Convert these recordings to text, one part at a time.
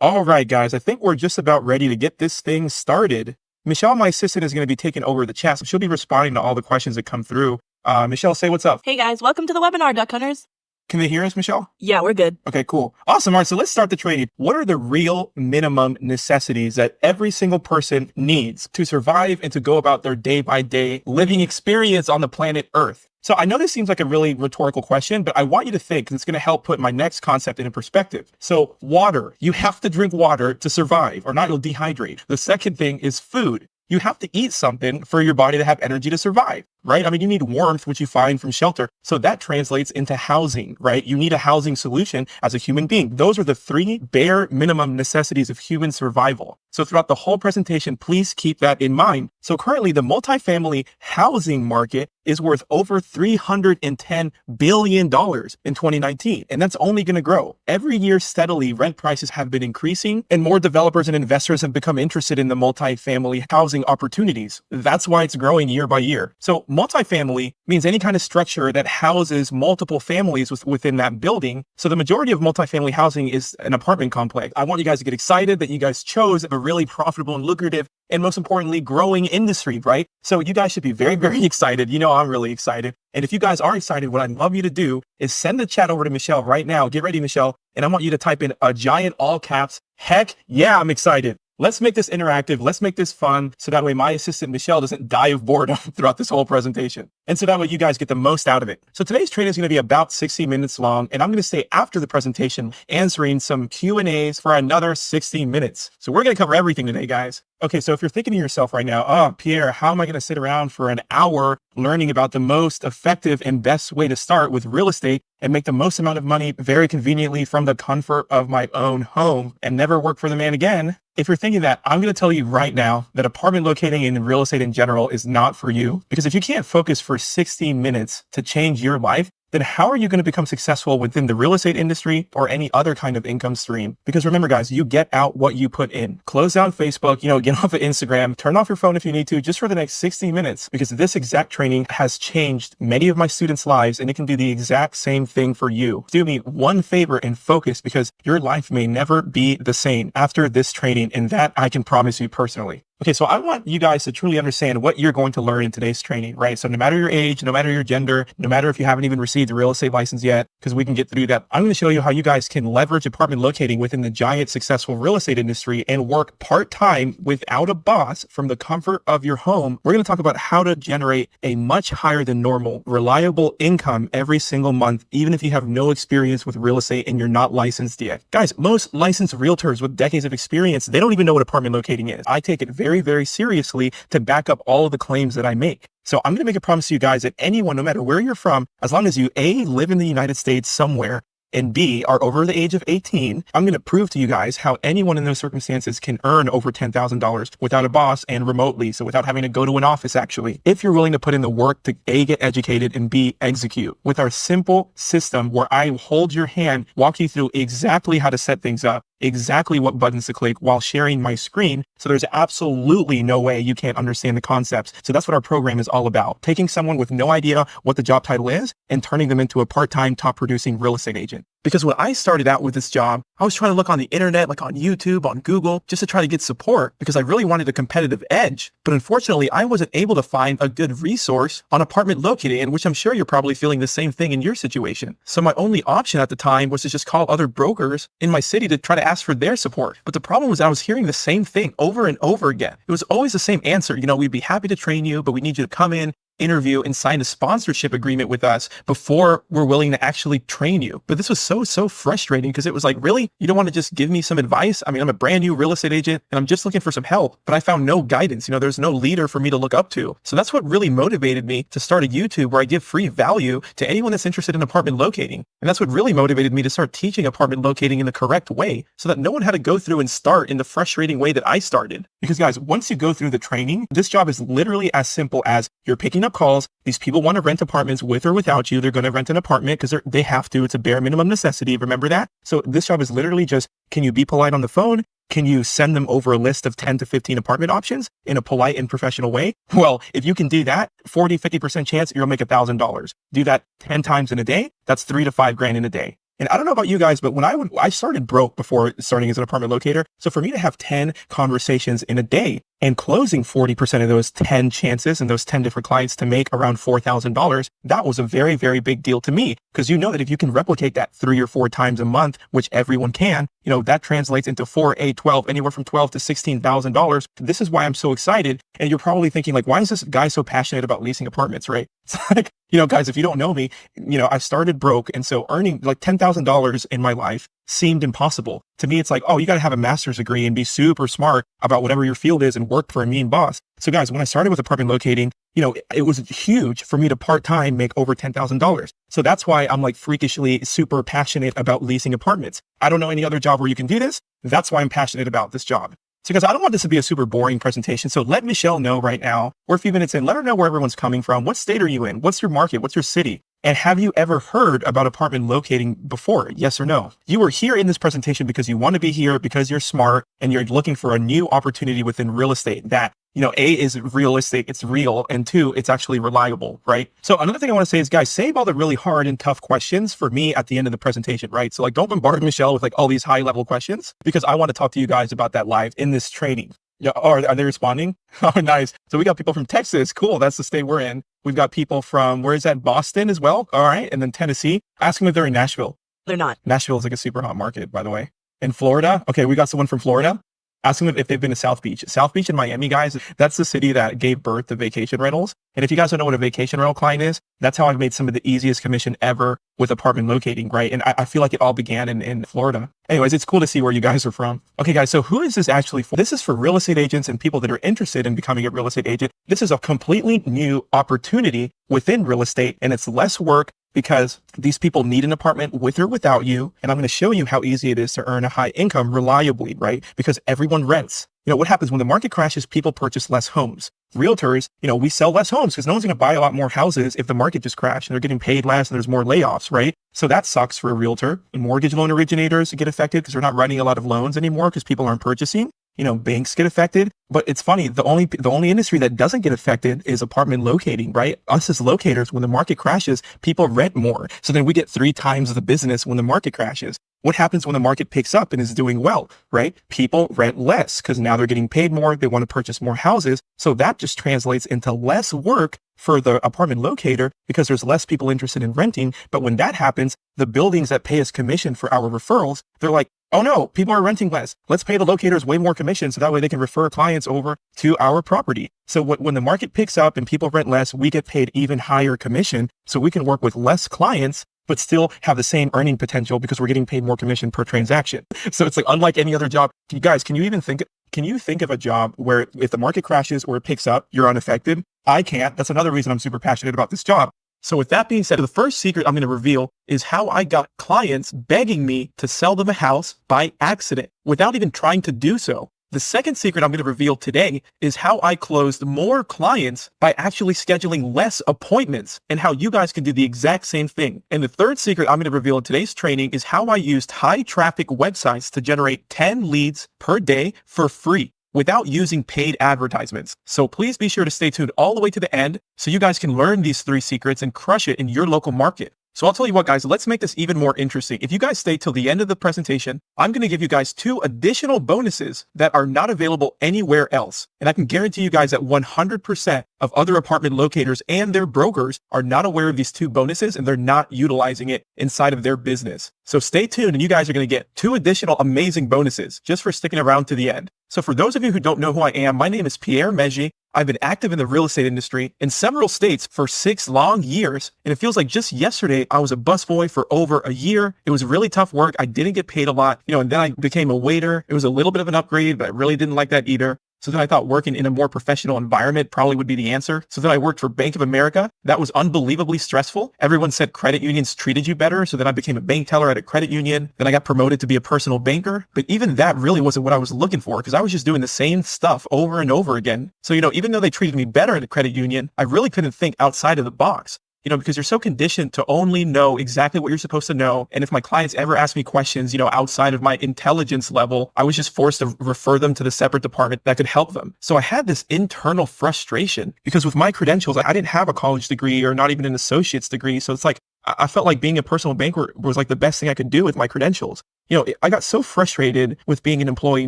All right, guys, I think we're just about ready to get this thing started. Michelle, my assistant, is going to be taking over the chat, so she'll be responding to all the questions that come through. Michelle, say what's up. Hey guys, welcome to the webinar, Duck Hunters. Can they hear us, Michelle? Yeah, we're good. Okay, cool. Awesome. All right, so let's start the training. What are the real minimum necessities that every single person needs to survive and to go about their day-by-day living experience on the planet Earth? So I know this seems like a really rhetorical question, but I want you to think, because it's going to help put my next concept into perspective. So water, you have to drink water to survive, or not, you'll dehydrate. The second thing is food. You have to eat something for your body to have energy to survive, right? I mean, you need warmth, which you find from shelter. So that translates into housing, right? You need a housing solution as a human being. Those are the three bare minimum necessities of human survival. So throughout the whole presentation, please keep that in mind. So currently the multifamily housing market is worth over $310 billion in 2019. And that's only going to grow. Every year steadily, rent prices have been increasing and more developers and investors have become interested in the multifamily housing opportunities. That's why it's growing year by year. So multifamily means any kind of structure that houses multiple families within that building. So the majority of multifamily housing is an apartment complex. I want you guys to get excited that you guys chose a really profitable and lucrative and most importantly, growing industry, right? So you guys should be very, very excited. You know, I'm really excited. And if you guys are excited, what I'd love you to do is send the chat over to Michelle right now. Get ready, Michelle. And I want you to type in a giant all caps. Heck yeah, I'm excited. Let's make this interactive. Let's make this fun. So that way my assistant, Michelle, doesn't die of boredom throughout this whole presentation. And so that way you guys get the most out of it. So today's training is going to be about 60 minutes long. And I'm going to stay after the presentation answering some Q&As for another 60 minutes. So we're going to cover everything today, guys. Okay, so if you're thinking to yourself right now, oh, Pierre, how am I going to sit around for an hour learning about the most effective and best way to start with real estate and make the most amount of money very conveniently from the comfort of my own home and never work for the man again? If you're thinking that, I'm going to tell you right now that apartment locating and real estate in general is not for you. Because if you can't focus for 60 minutes to change your life, then how are you going to become successful within the real estate industry or any other kind of income stream? Because remember, guys, you get out what you put in. Close down Facebook, get off of Instagram, turn off your phone if you need to, just for the next 60 minutes, because this exact training has changed many of my students' lives and it can do the exact same thing for you. Do me one favor and focus, because your life may never be the same after this training, and that I can promise you personally. Okay, so I want you guys to truly understand what you're going to learn in today's training, right? So no matter your age, no matter your gender, no matter if you haven't even received a real estate license yet, because we can get through that, I'm going to show you how you guys can leverage apartment locating within the giant successful real estate industry and work part-time without a boss from the comfort of your home. We're going to talk about how to generate a much higher than normal, reliable income every single month, even if you have no experience with real estate and you're not licensed yet. Guys, most licensed realtors with decades of experience, they don't even know what apartment locating is. I take it very, very seriously to back up all of the claims that I make. So I'm going to make a promise to you guys that anyone, no matter where you're from, as long as you A, live in the United States somewhere, and B, are over the age of 18, I'm going to prove to you guys how anyone in those circumstances can earn over $10,000 without a boss and remotely. So without having to go to an office, actually, if you're willing to put in the work to A, get educated, and B, execute with our simple system where I hold your hand, walk you through exactly how to set things up, exactly what buttons to click while sharing my screen. So there's absolutely no way you can't understand the concepts. So that's what our program is all about. Taking someone with no idea what the job title is and turning them into a part-time top producing real estate agent. Because when I started out with this job, I was trying to look on the internet, like on YouTube, on Google, just to try to get support because I really wanted a competitive edge. But unfortunately, I wasn't able to find a good resource on apartment locating, in which I'm sure you're probably feeling the same thing in your situation. So my only option at the time was to just call other brokers in my city to try to ask for their support. But the problem was I was hearing the same thing over and over again. It was always the same answer. We'd be happy to train you, but we need you to come in, interview, and sign a sponsorship agreement with us before we're willing to actually train you. But this was so frustrating because it was like, really? You don't want to just give me some advice? I mean, I'm a brand new real estate agent and I'm just looking for some help, but I found no guidance. There's no leader for me to look up to. So that's what really motivated me to start a YouTube where I give free value to anyone that's interested in apartment locating. And that's what really motivated me to start teaching apartment locating in the correct way so that no one had to go through and start in the frustrating way that I started. Because guys, once you go through the training, this job is literally as simple as you're picking up calls. These people want to rent apartments with or without you. They're going to rent an apartment because they have to. It's a bare minimum necessity. Remember that? So this job is literally just, can you be polite on the phone? Can you send them over a list of 10 to 15 apartment options in a polite and professional way? Well, if you can do that, 40, 50% chance you'll make $1,000. Do that 10 times in a day. That's $3 to $5 grand in a day. And I don't know about you guys, but when I started broke before starting as an apartment locator. So for me to have 10 conversations in a day and closing 40% of those 10 chances and those 10 different clients to make around $4,000, that was a very, very big deal to me. Because you know that if you can replicate that 3 or 4 times a month, which everyone can, that translates into 4, 8, 12, anywhere from $12,000 to $16,000. This is why I'm so excited. And you're probably thinking like, why is this guy so passionate about leasing apartments, right? It's like, guys, if you don't know me, I started broke. And so earning like $10,000 in my life seemed impossible. To me, it's like, oh, you got to have a master's degree and be super smart about whatever your field is and work for a mean boss. So guys, when I started with apartment locating, it was huge for me to part-time make over $10,000. So that's why I'm like freakishly super passionate about leasing apartments. I don't know any other job where you can do this. That's why I'm passionate about this job. So guys, I don't want this to be a super boring presentation. So let Michelle know right now, we're a few minutes in, let her know where everyone's coming from. What state are you in? What's your market? What's your city? And have you ever heard about apartment locating before? Yes or no? You are here in this presentation because you want to be here, because you're smart and you're looking for a new opportunity within real estate that, A, is realistic, it's real, and 2, it's actually reliable, right? So another thing I want to say is, guys, save all the really hard and tough questions for me at the end of the presentation, right? So like, don't bombard Michelle with like all these high level questions because I want to talk to you guys about that live in this training. Yeah. Are they responding? Oh, nice. So we got people from Texas. Cool. That's the state we're in. We've got people from, where is that? Boston as well. All right. And then Tennessee. Ask them if they're in Nashville. They're not. Nashville is like a super hot market, by the way. In Florida. Okay. We got someone from Florida. Ask them if they've been to South Beach. South Beach in Miami, guys, that's the city that gave birth to vacation rentals. And if you guys don't know what a vacation rental client is, that's how I've made some of the easiest commission ever with apartment locating, right? And I feel like it all began in Florida. Anyways, it's cool to see where you guys are from. Okay, guys, so who is this actually for? This is for real estate agents and people that are interested in becoming a real estate agent. This is a completely new opportunity within real estate, and it's less work because these people need an apartment with or without you. And I'm going to show you how easy it is to earn a high income reliably, right? Because everyone rents. What happens when the market crashes, people purchase less homes. Realtors, we sell less homes because no one's going to buy a lot more houses if the market just crashed and they're getting paid less and there's more layoffs, right? So that sucks for a realtor. Mortgage loan originators get affected because they're not writing a lot of loans anymore because people aren't purchasing. Banks get affected. But it's funny, the only industry that doesn't get affected is apartment locating, right? Us as locators, when the market crashes, people rent more. So then we get 3 times the business when the market crashes. What happens when the market picks up and is doing well, right? People rent less because now they're getting paid more. They want to purchase more houses. So that just translates into less work for the apartment locator because there's less people interested in renting. But when that happens, the buildings that pay us commission for our referrals, they're like, oh no, people are renting less. Let's pay the locators way more commission so that way they can refer clients over to our property. So when the market picks up and people rent less, we get paid even higher commission so we can work with less clients but still have the same earning potential because we're getting paid more commission per transaction. So it's like unlike any other job. You guys, can you think of a job where if the market crashes or it picks up, you're unaffected? I can't. That's another reason I'm super passionate about this job. So with that being said, the first secret I'm going to reveal is how I got clients begging me to sell them a house by accident without even trying to do so. The second secret I'm going to reveal today is how I closed more clients by actually scheduling less appointments and how you guys can do the exact same thing. And the third secret I'm going to reveal in today's training is how I used high traffic websites to generate 10 leads per day for free without using paid advertisements. So please be sure to stay tuned all the way to the end so you guys can learn these 3 secrets and crush it in your local market. So I'll tell you what, guys, let's make this even more interesting. If you guys stay till the end of the presentation, I'm going to give you guys 2 additional bonuses that are not available anywhere else. And I can guarantee you guys that 100% of other apartment locators and their brokers are not aware of these 2 bonuses and they're not utilizing it inside of their business. So stay tuned and you guys are going to get 2 additional amazing bonuses just for sticking around to the end. So for those of you who don't know who I am, my name is Pierre Meji. I've been active in the real estate industry in several states for 6 long years. And it feels like just yesterday, I was a busboy for over a year. It was really tough work. I didn't get paid a lot, and then I became a waiter. It was a little bit of an upgrade, but I really didn't like that either. So then I thought working in a more professional environment probably would be the answer. So then I worked for Bank of America. That was unbelievably stressful. Everyone said credit unions treated you better. So then I became a bank teller at a credit union. Then I got promoted to be a personal banker. But even that really wasn't what I was looking for because I was just doing the same stuff over and over again. So, even though they treated me better at a credit union, I really couldn't think outside of the box. Because you're so conditioned to only know exactly what you're supposed to know. And if my clients ever ask me questions, outside of my intelligence level, I was just forced to refer them to the separate department that could help them. So I had this internal frustration because with my credentials, I didn't have a college degree or not even an associate's degree. So it's like, I felt like being a personal banker was like the best thing I could do with my credentials. I got so frustrated with being an employee,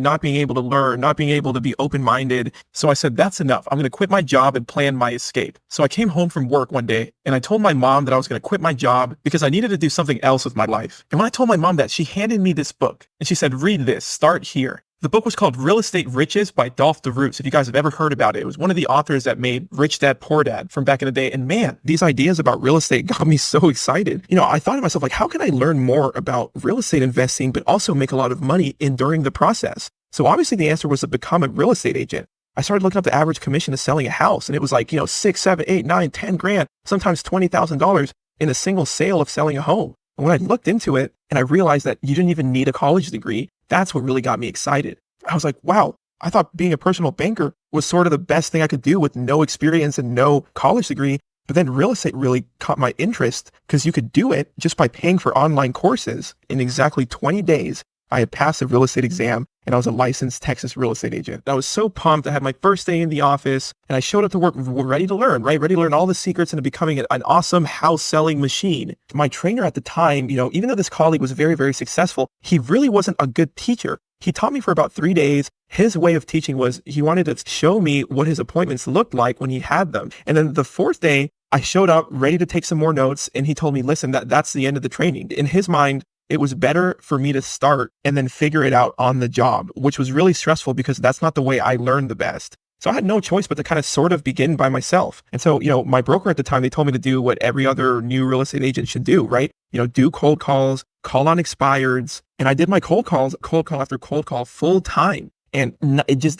not being able to learn, not being able to be open-minded. So I said, that's enough. I'm going to quit my job and plan my escape. So I came home from work one day and I told my mom that I was going to quit my job because I needed to do something else with my life. And when I told my mom that, she handed me this book and she said, read this, start here. The book was called Real Estate Riches by Dolph DeRoos. If you guys have ever heard about it, it was one of the authors that made Rich Dad Poor Dad from back in the day. And man, these ideas about real estate got me so excited. I thought to myself, like, how can I learn more about real estate investing, but also make a lot of money during the process? So obviously the answer was to become a real estate agent. I started looking up the average commission of selling a house, and it was like, 6, 7, 8, 9, 10 grand, sometimes $20,000 in a single sale of selling a home. And when I looked into it and I realized that you didn't even need a college degree, that's what really got me excited. I was like, wow, I thought being a personal banker was sort of the best thing I could do with no experience and no college degree. But then real estate really caught my interest because you could do it just by paying for online courses. In exactly 20 days, I had passed the real estate exam and I was a licensed Texas real estate agent. I was so pumped. I had my first day in the office and I showed up to work ready to learn, right? Ready to learn all the secrets into becoming an awesome house selling machine. My trainer at the time, even though this colleague was very, very successful, he really wasn't a good teacher. He taught me for about 3 days. His way of teaching was he wanted to show me what his appointments looked like when he had them. And then the 4th day, I showed up ready to take some more notes. And he told me, listen, that's the end of the training. In his mind, it was better for me to start and then figure it out on the job, which was really stressful because that's not the way I learned the best. So I had no choice but to kind of sort of begin by myself. And so, my broker at the time, they told me to do what every other new real estate agent should do, right? Do cold calls, call on expireds. And I did my cold call after cold call full time. And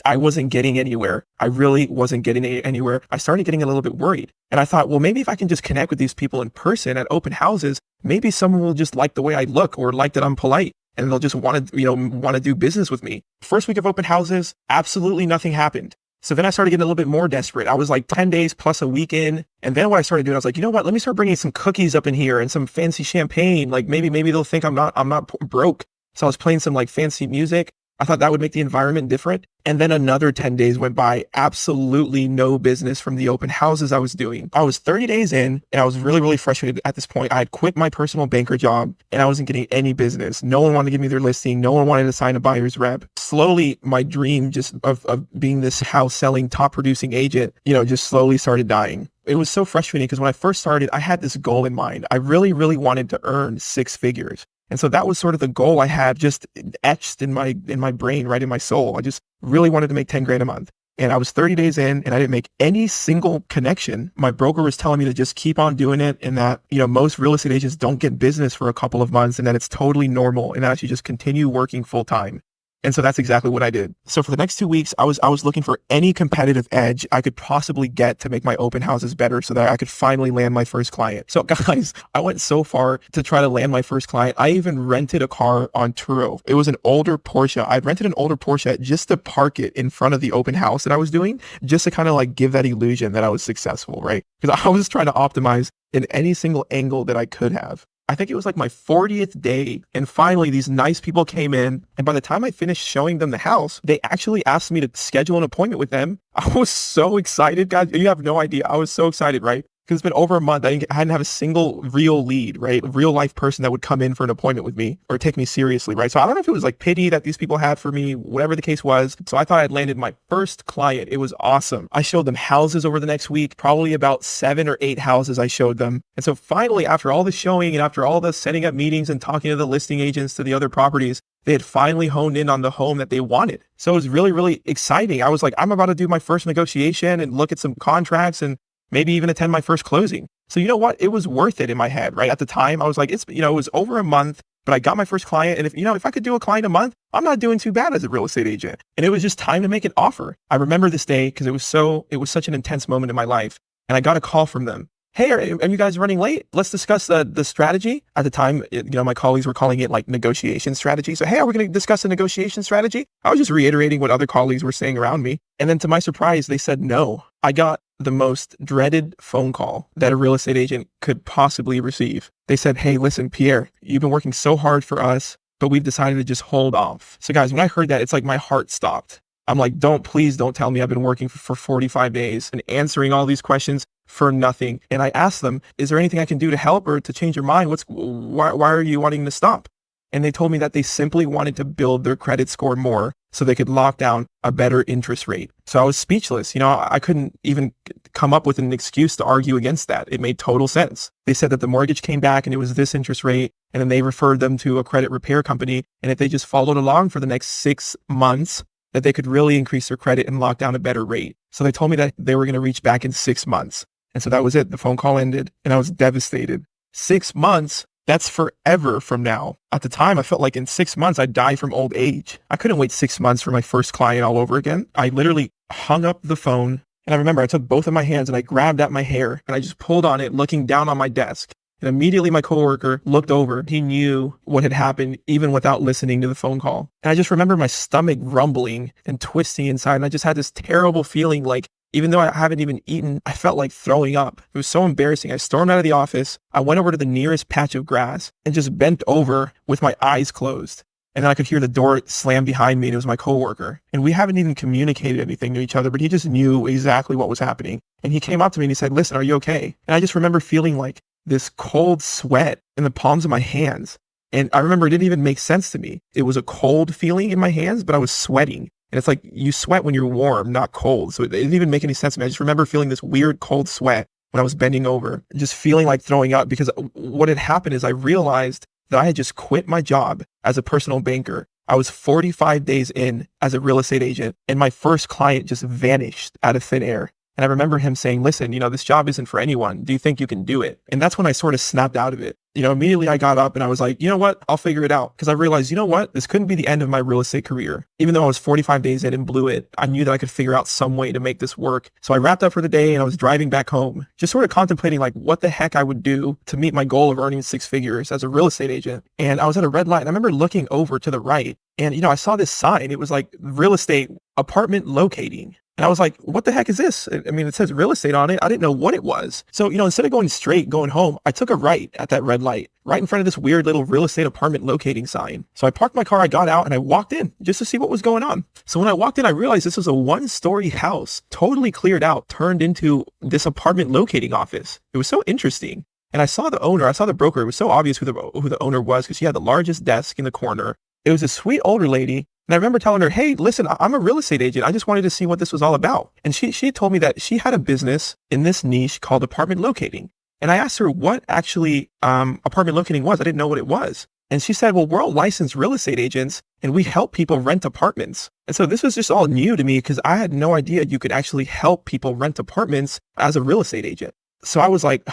I wasn't getting anywhere. I really wasn't getting anywhere. I started getting a little bit worried. And I thought, well, maybe if I can just connect with these people in person at open houses, maybe someone will just like the way I look or like that I'm polite. And they'll just want to do business with me. First week of open houses, absolutely nothing happened. So then I started getting a little bit more desperate. I was like 10 days plus a weekend. And then what I started doing, I was like, you know what? Let me start bringing some cookies up in here and some fancy champagne. Like maybe they'll think I'm not broke. So I was playing some like fancy music. I thought that would make the environment different. And then another 10 days went by, absolutely no business from the open houses I was doing. I was 30 days in and I was really, really frustrated at this point. I had quit my personal banker job and I wasn't getting any business. No one wanted to give me their listing. No one wanted to sign a buyer's rep. Slowly, my dream just of being this house selling top producing agent, just slowly started dying. It was so frustrating because when I first started, I had this goal in mind. I really, really wanted to earn 6 figures. And so that was sort of the goal I had just etched in my brain, right in my soul. I just really wanted to make 10 grand a month. And I was 30 days in and I didn't make any single connection. My broker was telling me to just keep on doing it and that, most real estate agents don't get business for a couple of months and that it's totally normal and that I should just continue working full time. And so that's exactly what I did. So for the next 2 weeks, I was looking for any competitive edge I could possibly get to make my open houses better so that I could finally land my first client. So guys, I went so far to try to land my first client. I even rented a car on Turo. It was an older Porsche. I rented an older Porsche just to park it in front of the open house that I was doing, just to kind of like give that illusion that I was successful, right? Because I was trying to optimize in any single angle that I could have. I think it was like my 40th day. And finally, these nice people came in. And by the time I finished showing them the house, they actually asked me to schedule an appointment with them. I was so excited, guys. You have no idea. I was so excited, right? Because it's been over a month. I hadn't have a single real lead, right? A real life person that would come in for an appointment with me or take me seriously, right? So I don't know if it was like pity that these people had for me, whatever the case was. So I thought I'd landed my first client. It was awesome. I showed them houses over the next week, probably about 7 or 8 houses I showed them. And so finally, after all the showing and after all the setting up meetings and talking to the listing agents to the other properties, they had finally honed in on the home that they wanted. So it was really, really exciting. I was like, I'm about to do my first negotiation and look at some contracts and maybe even attend my first closing. So you know what? It was worth it in my head, right? At the time, I was like, it was over a month, but I got my first client. And if I could do a client a month, I'm not doing too bad as a real estate agent. And it was just time to make an offer. I remember this day because it was such an intense moment in my life. And I got a call from them. Hey, are you guys running late? Let's discuss the strategy. At the time, my colleagues were calling it like negotiation strategy. So, hey, are we going to discuss a negotiation strategy? I was just reiterating what other colleagues were saying around me. And then to my surprise, they said no. I got the most dreaded phone call that a real estate agent could possibly receive. They said, hey, listen, Pierre, you've been working so hard for us, but we've decided to just hold off. So guys, when I heard that, it's like my heart stopped. I'm like, please don't tell me I've been working for 45 days and answering all these questions. for nothing. And I asked them, is there anything I can do to help or to change your mind? Why are you wanting to stop? And they told me that they simply wanted to build their credit score more so they could lock down a better interest rate. So I was speechless. I couldn't even come up with an excuse to argue against that. It made total sense. They said that the mortgage came back and it was this interest rate, and then they referred them to a credit repair company. And if they just followed along for the next 6 months, that they could really increase their credit and lock down a better rate. So they told me that they were going to reach back in 6 months. And so that was it. The phone call ended and I was devastated. 6 months? That's forever from now. At the time, I felt like in 6 months, I'd die from old age. I couldn't wait 6 months for my first client all over again. I literally hung up the phone. And I remember I took both of my hands and I grabbed at my hair and I just pulled on it, looking down on my desk. And immediately my coworker looked over. He knew what had happened even without listening to the phone call. And I just remember my stomach rumbling and twisting inside. And I just had this terrible feeling like, even though I haven't even eaten, I felt like throwing up. It was so embarrassing. I stormed out of the office. I went over to the nearest patch of grass and just bent over with my eyes closed. And then I could hear the door slam behind me, and it was my coworker. And we haven't even communicated anything to each other, but he just knew exactly what was happening. And he came up to me and he said, listen, are you okay? And I just remember feeling like this cold sweat in the palms of my hands. And I remember it didn't even make sense to me. It was a cold feeling in my hands, but I was sweating. And it's like you sweat when you're warm, not cold. So it didn't even make any sense to me. I just remember feeling this weird cold sweat when I was bending over, just feeling like throwing up, because what had happened is I realized that I had just quit my job as a personal banker. I was 45 days in as a real estate agent, and my first client just vanished out of thin air. And I remember him saying, listen, this job isn't for anyone. Do you think you can do it? And that's when I sort of snapped out of it. Immediately I got up and I was like, you know what? I'll figure it out. Because I realized, you know what? This couldn't be the end of my real estate career. Even though I was 45 days in and blew it, I knew that I could figure out some way to make this work. So I wrapped up for the day and I was driving back home, just sort of contemplating like what the heck I would do to meet my goal of earning 6 figures as a real estate agent. And I was at a red light and I remember looking over to the right and, I saw this sign. It was like real estate apartment locating. And I was like, what the heck is this? I mean, it says real estate on it. I didn't know what it was. So, instead of going straight, going home, I took a right at that red light, right in front of this weird little real estate apartment locating sign. So I parked my car, I got out and I walked in just to see what was going on. So when I walked in, I realized this was a 1-story house, totally cleared out, turned into this apartment locating office. It was so interesting. And I saw the owner, I saw the broker. It was so obvious who the owner was because she had the largest desk in the corner. It was a sweet older lady. And I remember telling her, hey, listen, I'm a real estate agent. I just wanted to see what this was all about. And she told me that she had a business in this niche called apartment locating. And I asked her what actually apartment locating was. I didn't know what it was. And she said, well, we're all licensed real estate agents and we help people rent apartments. And so this was just all new to me because I had no idea you could actually help people rent apartments as a real estate agent. So I was like,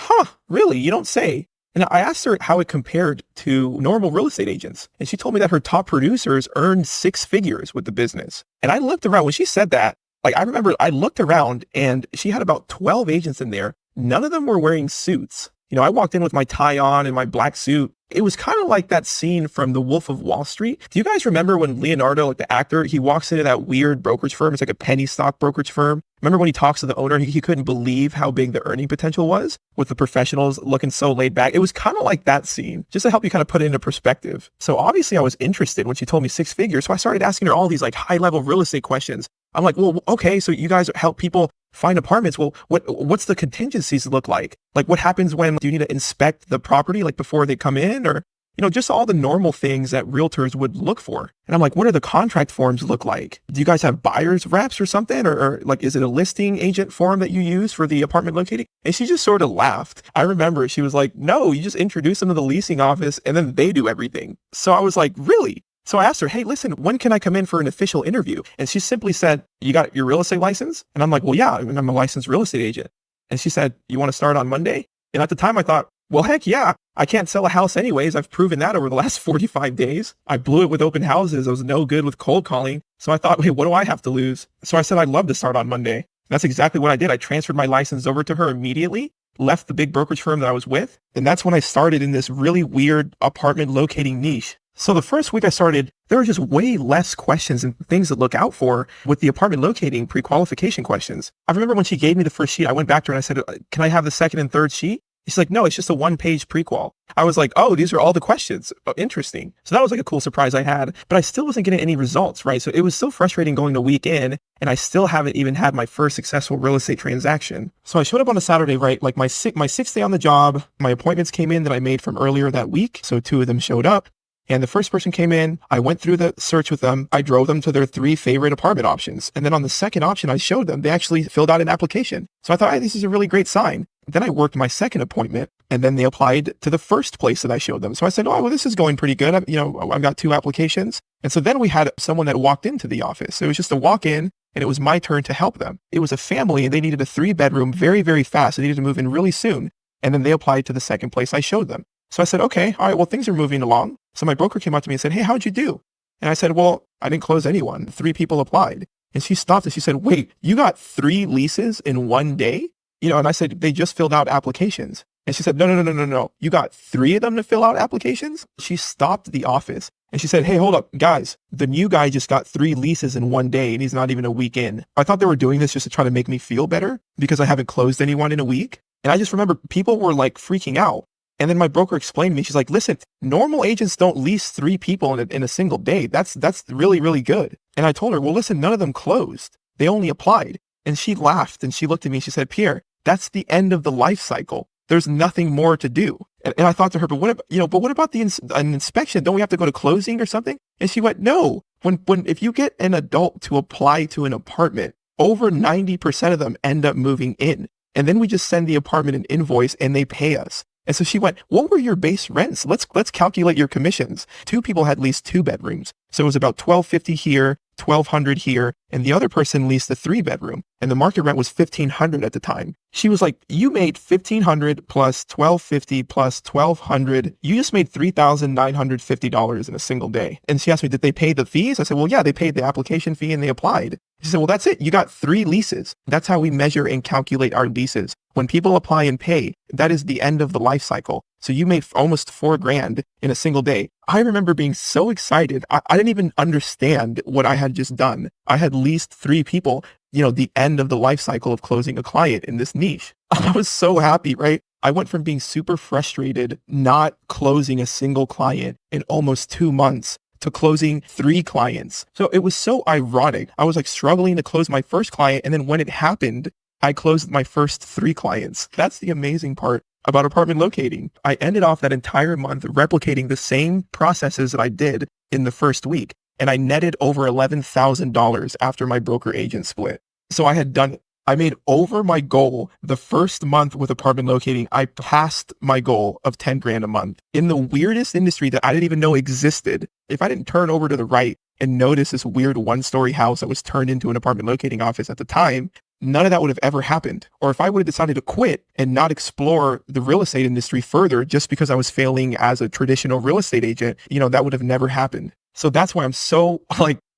really? You don't say. And I asked her how it compared to normal real estate agents. And she told me that her top producers earned 6 figures with the business. And I looked around when she said that, like I remember I looked around and she had about 12 agents in there. None of them were wearing suits. I walked in with my tie on and my black suit. It was kind of like that scene from The Wolf of Wall Street. Do you guys remember when Leonardo, like the actor, he walks into that weird brokerage firm? It's like a penny stock brokerage firm. Remember when he talks to the owner, he couldn't believe how big the earning potential was with the professionals looking so laid back. It was kind of like that scene, just to help you kind of put it into perspective. So obviously I was interested when she told me 6 figures. So I started asking her all these like high level real estate questions. I'm like, well, okay, so you guys help people find apartments. Well, what's the contingencies look like? Like what happens when do you need to inspect the property like before they come in or, just all the normal things that realtors would look for. And I'm like, what do the contract forms look like? Do you guys have buyer's reps or something? Or like, is it a listing agent form that you use for the apartment locating? And she just sort of laughed. I remember she was like, no, you just introduce them to the leasing office and then they do everything. So I was like, really? So I asked her, hey, listen, when can I come in for an official interview? And she simply said, you got your real estate license? And I'm like, well, yeah, I'm a licensed real estate agent. And she said, you want to start on Monday? And at the time I thought, well, heck yeah, I can't sell a house anyways. I've proven that over the last 45 days. I blew it with open houses. I was no good with cold calling. So I thought, wait, what do I have to lose? So I said, I'd love to start on Monday. And that's exactly what I did. I transferred my license over to her immediately, left the big brokerage firm that I was with. And that's when I started in this really weird apartment locating niche. So the first week I started, there were just way less questions and things to look out for with the apartment locating pre-qualification questions. I remember when she gave me the first sheet, I went back to her and I said, can I have the second and third sheet? She's like, no, it's just a 1-page prequal. I was like, oh, these are all the questions. Oh, interesting. So that was like a cool surprise I had, but I still wasn't getting any results, right? So it was still frustrating going to week in, and I still haven't even had my first successful real estate transaction. So I showed up on a Saturday, right? Like my sixth day on the job, my appointments came in that I made from earlier that week. So 2 of them showed up. And the first person came in, I went through the search with them. I drove them to their 3 favorite apartment options. And then on the second option I showed them, they actually filled out an application. So I thought, hey, this is a really great sign. Then I worked my second appointment, and then they applied to the first place that I showed them. So I said, oh, well, this is going pretty good. I've got 2 applications. And so then we had someone that walked into the office. So it was just a walk-in, and it was my turn to help them. It was a family, and they needed a 3-bedroom very, very fast. They needed to move in really soon. And then they applied to the second place I showed them. So I said, okay, all right, well, things are moving along. So my broker came up to me and said, hey, how'd you do? And I said, well, I didn't close anyone. 3 people applied. And she stopped and she said, wait, you got 3 leases in 1 day? And I said, they just filled out applications. And she said, no. You got 3 of them to fill out applications? She stopped the office and she said, hey, hold up, guys. The new guy just got 3 leases in 1 day and he's not even a week in. I thought they were doing this just to try to make me feel better because I haven't closed anyone in a week. And I just remember people were like freaking out. And then my broker explained to me, she's like, listen, normal agents don't lease 3 people in a single day. That's really, really good. And I told her, well, listen, none of them closed. They only applied. And she laughed and she looked at me and she said, Pierre, that's the end of the life cycle. There's nothing more to do. And I thought to her, but what about an inspection? Don't we have to go to closing or something? And she went, no. If you get an adult to apply to an apartment, over 90% of them end up moving in. And then we just send the apartment an invoice and they pay us. And so she went, what were your base rents? Let's calculate your commissions. 2 people had leased 2 bedrooms. So it was about $1,250 here, $1,200 here. And the other person leased a 3-bedroom. And the market rent was $1,500 at the time. She was like, you made $1,500 plus $1,250 plus $1,200. You just made $3,950 in a single day. And she asked me, did they pay the fees? I said, well, yeah, they paid the application fee and they applied. She said, well, that's it. You got 3 leases. That's how we measure and calculate our leases. When people apply and pay, that is the end of the life cycle. So you made almost $4,000 in a single day. I remember being so excited. I didn't even understand what I had just done. I had leased 3 people, the end of the life cycle of closing a client in this niche. I was so happy, right? I went from being super frustrated, not closing a single client in almost 2 months to closing 3 clients. So it was so ironic. I was like struggling to close my first client. And then when it happened, I closed my first 3 clients. That's the amazing part about apartment locating. I ended off that entire month replicating the same processes that I did in the first week. And I netted over $11,000 after my broker agent split. So I made over my goal the first month with apartment locating. I passed my goal of $10,000 a month in the weirdest industry that I didn't even know existed. If I didn't turn over to the right and notice this weird 1-story house that was turned into an apartment locating office at the time, none of that would have ever happened. Or if I would have decided to quit and not explore the real estate industry further just because I was failing as a traditional real estate agent, that would have never happened. So that's why I'm so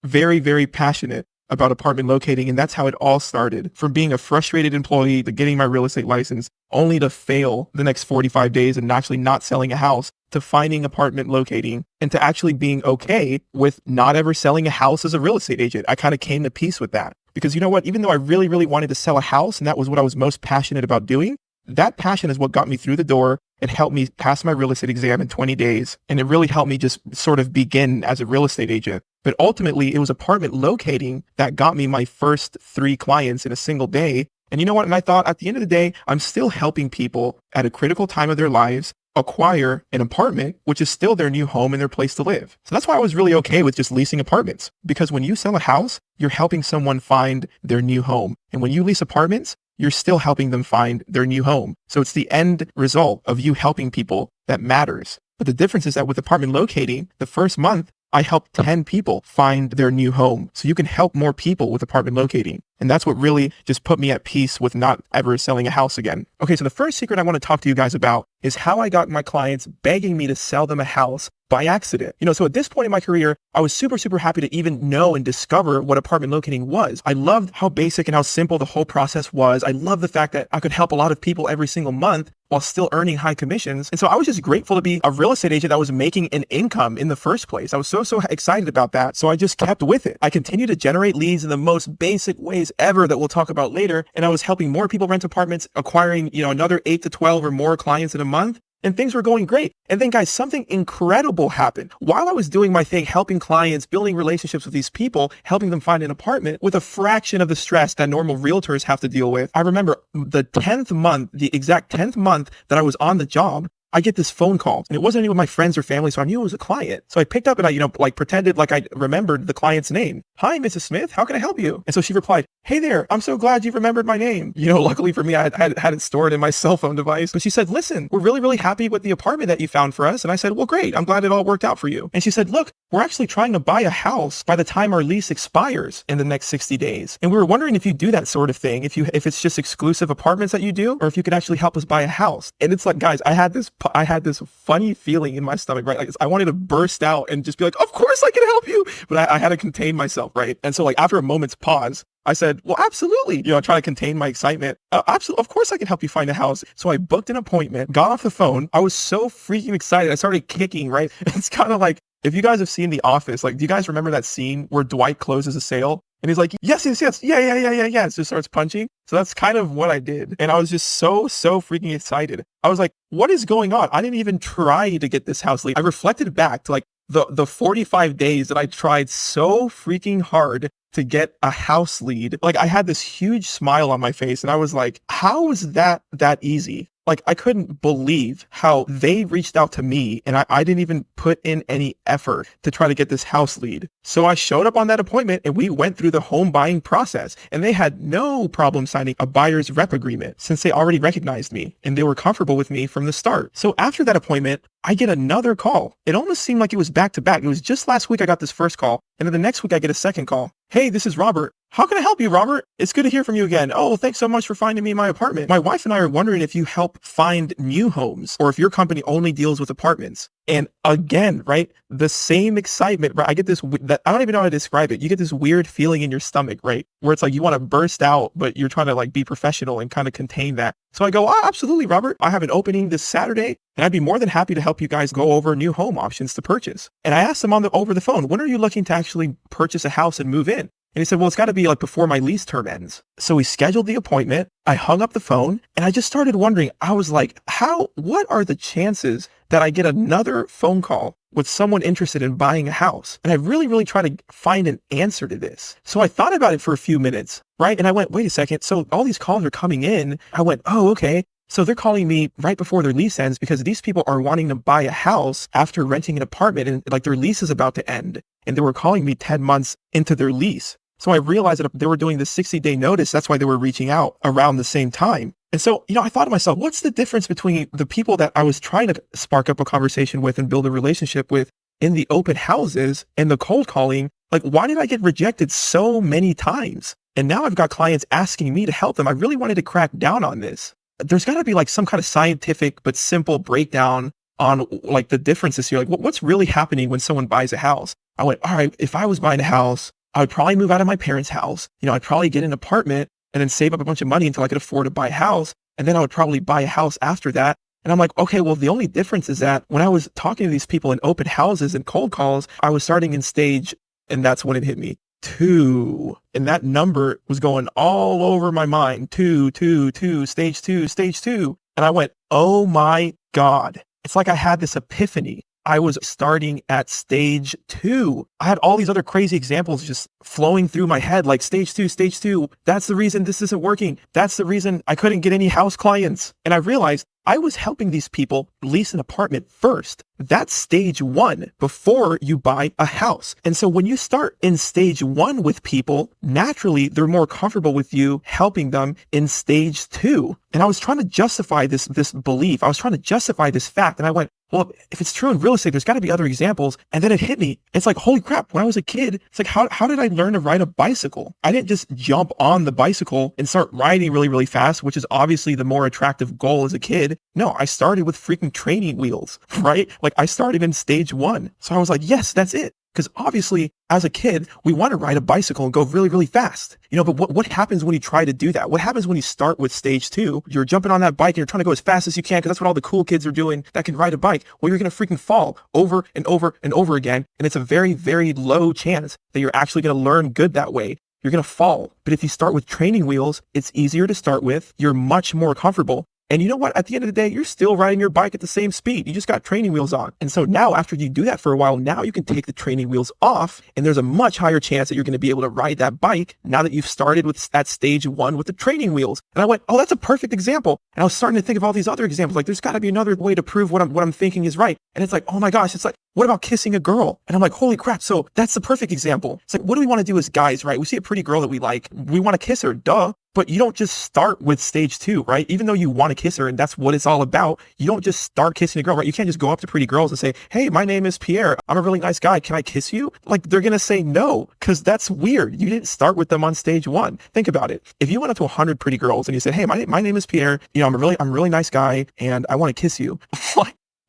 very, very passionate about apartment locating. And that's how it all started, from being a frustrated employee to getting my real estate license, only to fail the next 45 days and actually not selling a house, to finding apartment locating, and to actually being okay with not ever selling a house as a real estate agent. I kind of came to peace with that. Because you know what, even though I really, really wanted to sell a house, and that was what I was most passionate about doing, that passion is what got me through the door. It helped me pass my real estate exam in 20 days. And it really helped me just sort of begin as a real estate agent. But ultimately, it was apartment locating that got me my first 3 clients in a single day. And you know what? And I thought at the end of the day, I'm still helping people at a critical time of their lives acquire an apartment, which is still their new home and their place to live. So that's why I was really okay with just leasing apartments, because when you sell a house, you're helping someone find their new home. And when you lease apartments, you're still helping them find their new home. So it's the end result of you helping people that matters. But the difference is that with apartment locating, the first month, I helped 10 people find their new home. So you can help more people with apartment locating. And that's what really just put me at peace with not ever selling a house again. Okay, so the first secret I want to talk to you guys about is how I got my clients begging me to sell them a house by accident. So at this point in my career, I was super, super happy to even know and discover what apartment locating was. I loved how basic and how simple the whole process was. I loved the fact that I could help a lot of people every single month. while still earning high commissions. And so I was just grateful to be a real estate agent that was making an income in the first place. I was so excited about that. So I just kept with it. I continued to generate leads in the most basic ways ever that we'll talk about later. And I was helping more people rent apartments, acquiring, another 8 to 12 or more clients in a month. And things were going great. And then guys, something incredible happened. While I was doing my thing, helping clients, building relationships with these people, helping them find an apartment with a fraction of the stress that normal realtors have to deal with. I remember the exact 10th month that I was on the job, I get this phone call, and it wasn't any of my friends or family, so I knew it was a client. So I picked up and I, pretended like I remembered the client's name. "Hi, Mrs. Smith, how can I help you?" And so she replied, "Hey there, I'm so glad you remembered my name." Luckily for me, I had it stored in my cell phone device. But she said, "Listen, we're really, really happy with the apartment that you found for us." And I said, "Well, great. I'm glad it all worked out for you." And she said, "Look, we're actually trying to buy a house by the time our lease expires in the next 60 days. And we were wondering if you do that sort of thing, if it's just exclusive apartments that you do, or if you could actually help us buy a house." And it's like, guys, I had this funny feeling in my stomach, right? Like I wanted to burst out and just be like, "Of course I can help you." But I had to contain myself, right? And so after a moment's pause, I said, "Well, absolutely." Trying to contain my excitement. Absolutely. Of course I can help you find a house. So I booked an appointment, got off the phone. I was so freaking excited. I started kicking, right? It's kind of like, if you guys have seen The Office, do you guys remember that scene where Dwight closes a sale? And he's like, yes, yeah. So starts punching. So that's kind of what I did. And I was just so freaking excited. I was like, what is going on? I didn't even try to get this house lead. I reflected back to the 45 days that I tried so freaking hard to get a house lead. I had this huge smile on my face and I was like, how is that easy? I couldn't believe how they reached out to me and I didn't even put in any effort to try to get this house lead. So I showed up on that appointment and we went through the home buying process, and they had no problem signing a buyer's rep agreement since they already recognized me and they were comfortable with me from the start. So after that appointment, I get another call. It almost seemed like it was back to back. It was just last week I got this first call, and then the next week I get a second call. "Hey, this is Robert. How can I help you, Robert? It's good to hear from you again. Oh, thanks so much for finding me my apartment. My wife and I are wondering if you help find new homes or if your company only deals with apartments." And again, right, the same excitement, right? I get this, I don't even know how to describe it. You get this weird feeling in your stomach, right? Where it's like you want to burst out, but you're trying to be professional and kind of contain that. So I go, "Oh, absolutely, Robert. I have an opening this Saturday and I'd be more than happy to help you guys go over new home options to purchase." And I asked him over the phone, "When are you looking to actually purchase a house and move in?" And he said, "Well, it's got to be before my lease term ends." So we scheduled the appointment. I hung up the phone and I just started wondering, I was like, what are the chances that I get another phone call with someone interested in buying a house? And I really, really tried to find an answer to this. So I thought about it for a few minutes, right? And I went, wait a second. So all these calls are coming in. I went, oh, okay. So they're calling me right before their lease ends because these people are wanting to buy a house after renting an apartment and their lease is about to end. And they were calling me 10 months into their lease. So I realized that they were doing the 60-day notice. That's why they were reaching out around the same time. And so, I thought to myself, what's the difference between the people that I was trying to spark up a conversation with and build a relationship with in the open houses and the cold calling? Why did I get rejected so many times? And now I've got clients asking me to help them. I really wanted to crack down on this. There's got to be some kind of scientific but simple breakdown on the differences here. What's really happening when someone buys a house? I went, all right, if I was buying a house, I would probably move out of my parents' house. I'd probably get an apartment and then save up a bunch of money until I could afford to buy a house. And then I would probably buy a house after that. And I'm like, okay, well, the only difference is that when I was talking to these people in open houses and cold calls, I was starting in stage, and that's when it hit me, 2. And that number was going all over my mind. 2, stage 2. And I went, oh my God. It's like I had this epiphany. I was starting at stage 2. I had all these other crazy examples just flowing through my head, stage 2. That's the reason this isn't working. That's the reason I couldn't get any house clients. And I realized I was helping these people lease an apartment first. That's stage 1 before you buy a house. And so when you start in stage 1 with people, naturally, they're more comfortable with you helping them in stage 2. And I was trying to justify this belief. I was trying to justify this fact. And I went, well, if it's true in real estate, there's got to be other examples. And then it hit me. It's like, holy crap. When I was a kid, it's like, how did I learn to ride a bicycle? I didn't just jump on the bicycle and start riding really, really fast, which is obviously the more attractive goal as a kid. No, I started with freaking training wheels, right? I started in stage 1. So I was like, yes, that's it. Because obviously, as a kid, we want to ride a bicycle and go really, really fast. But what happens when you try to do that? What happens when you start with stage 2? You're jumping on that bike and you're trying to go as fast as you can because that's what all the cool kids are doing that can ride a bike. Well, you're going to freaking fall over and over and over again. And it's a very, very low chance that you're actually going to learn good that way. You're going to fall. But if you start with training wheels, it's easier to start with. You're much more comfortable. And you know what? At the end of the day, you're still riding your bike at the same speed. You just got training wheels on. And so now after you do that for a while, now you can take the training wheels off and there's a much higher chance that you're going to be able to ride that bike now that you've started with at stage 1 with the training wheels. And I went, oh, that's a perfect example. And I was starting to think of all these other examples. Like there's got to be another way to prove what I'm thinking is right. And it's like, oh my gosh, it's like, what about kissing a girl? And I'm like, holy crap. So that's the perfect example. It's like, what do we want to do as guys, right? We see a pretty girl that we like. We want to kiss her, duh. But you don't just start with stage 2, right? Even though you want to kiss her and that's what it's all about, you don't just start kissing a girl, right? You can't just go up to pretty girls and say, hey, my name is Pierre. I'm a really nice guy. Can I kiss you? Like they're going to say no, because that's weird. You didn't start with them on stage 1. Think about it. If you went up to 100 pretty girls and you said, hey, my name is Pierre. I'm a really nice guy and I want to kiss you.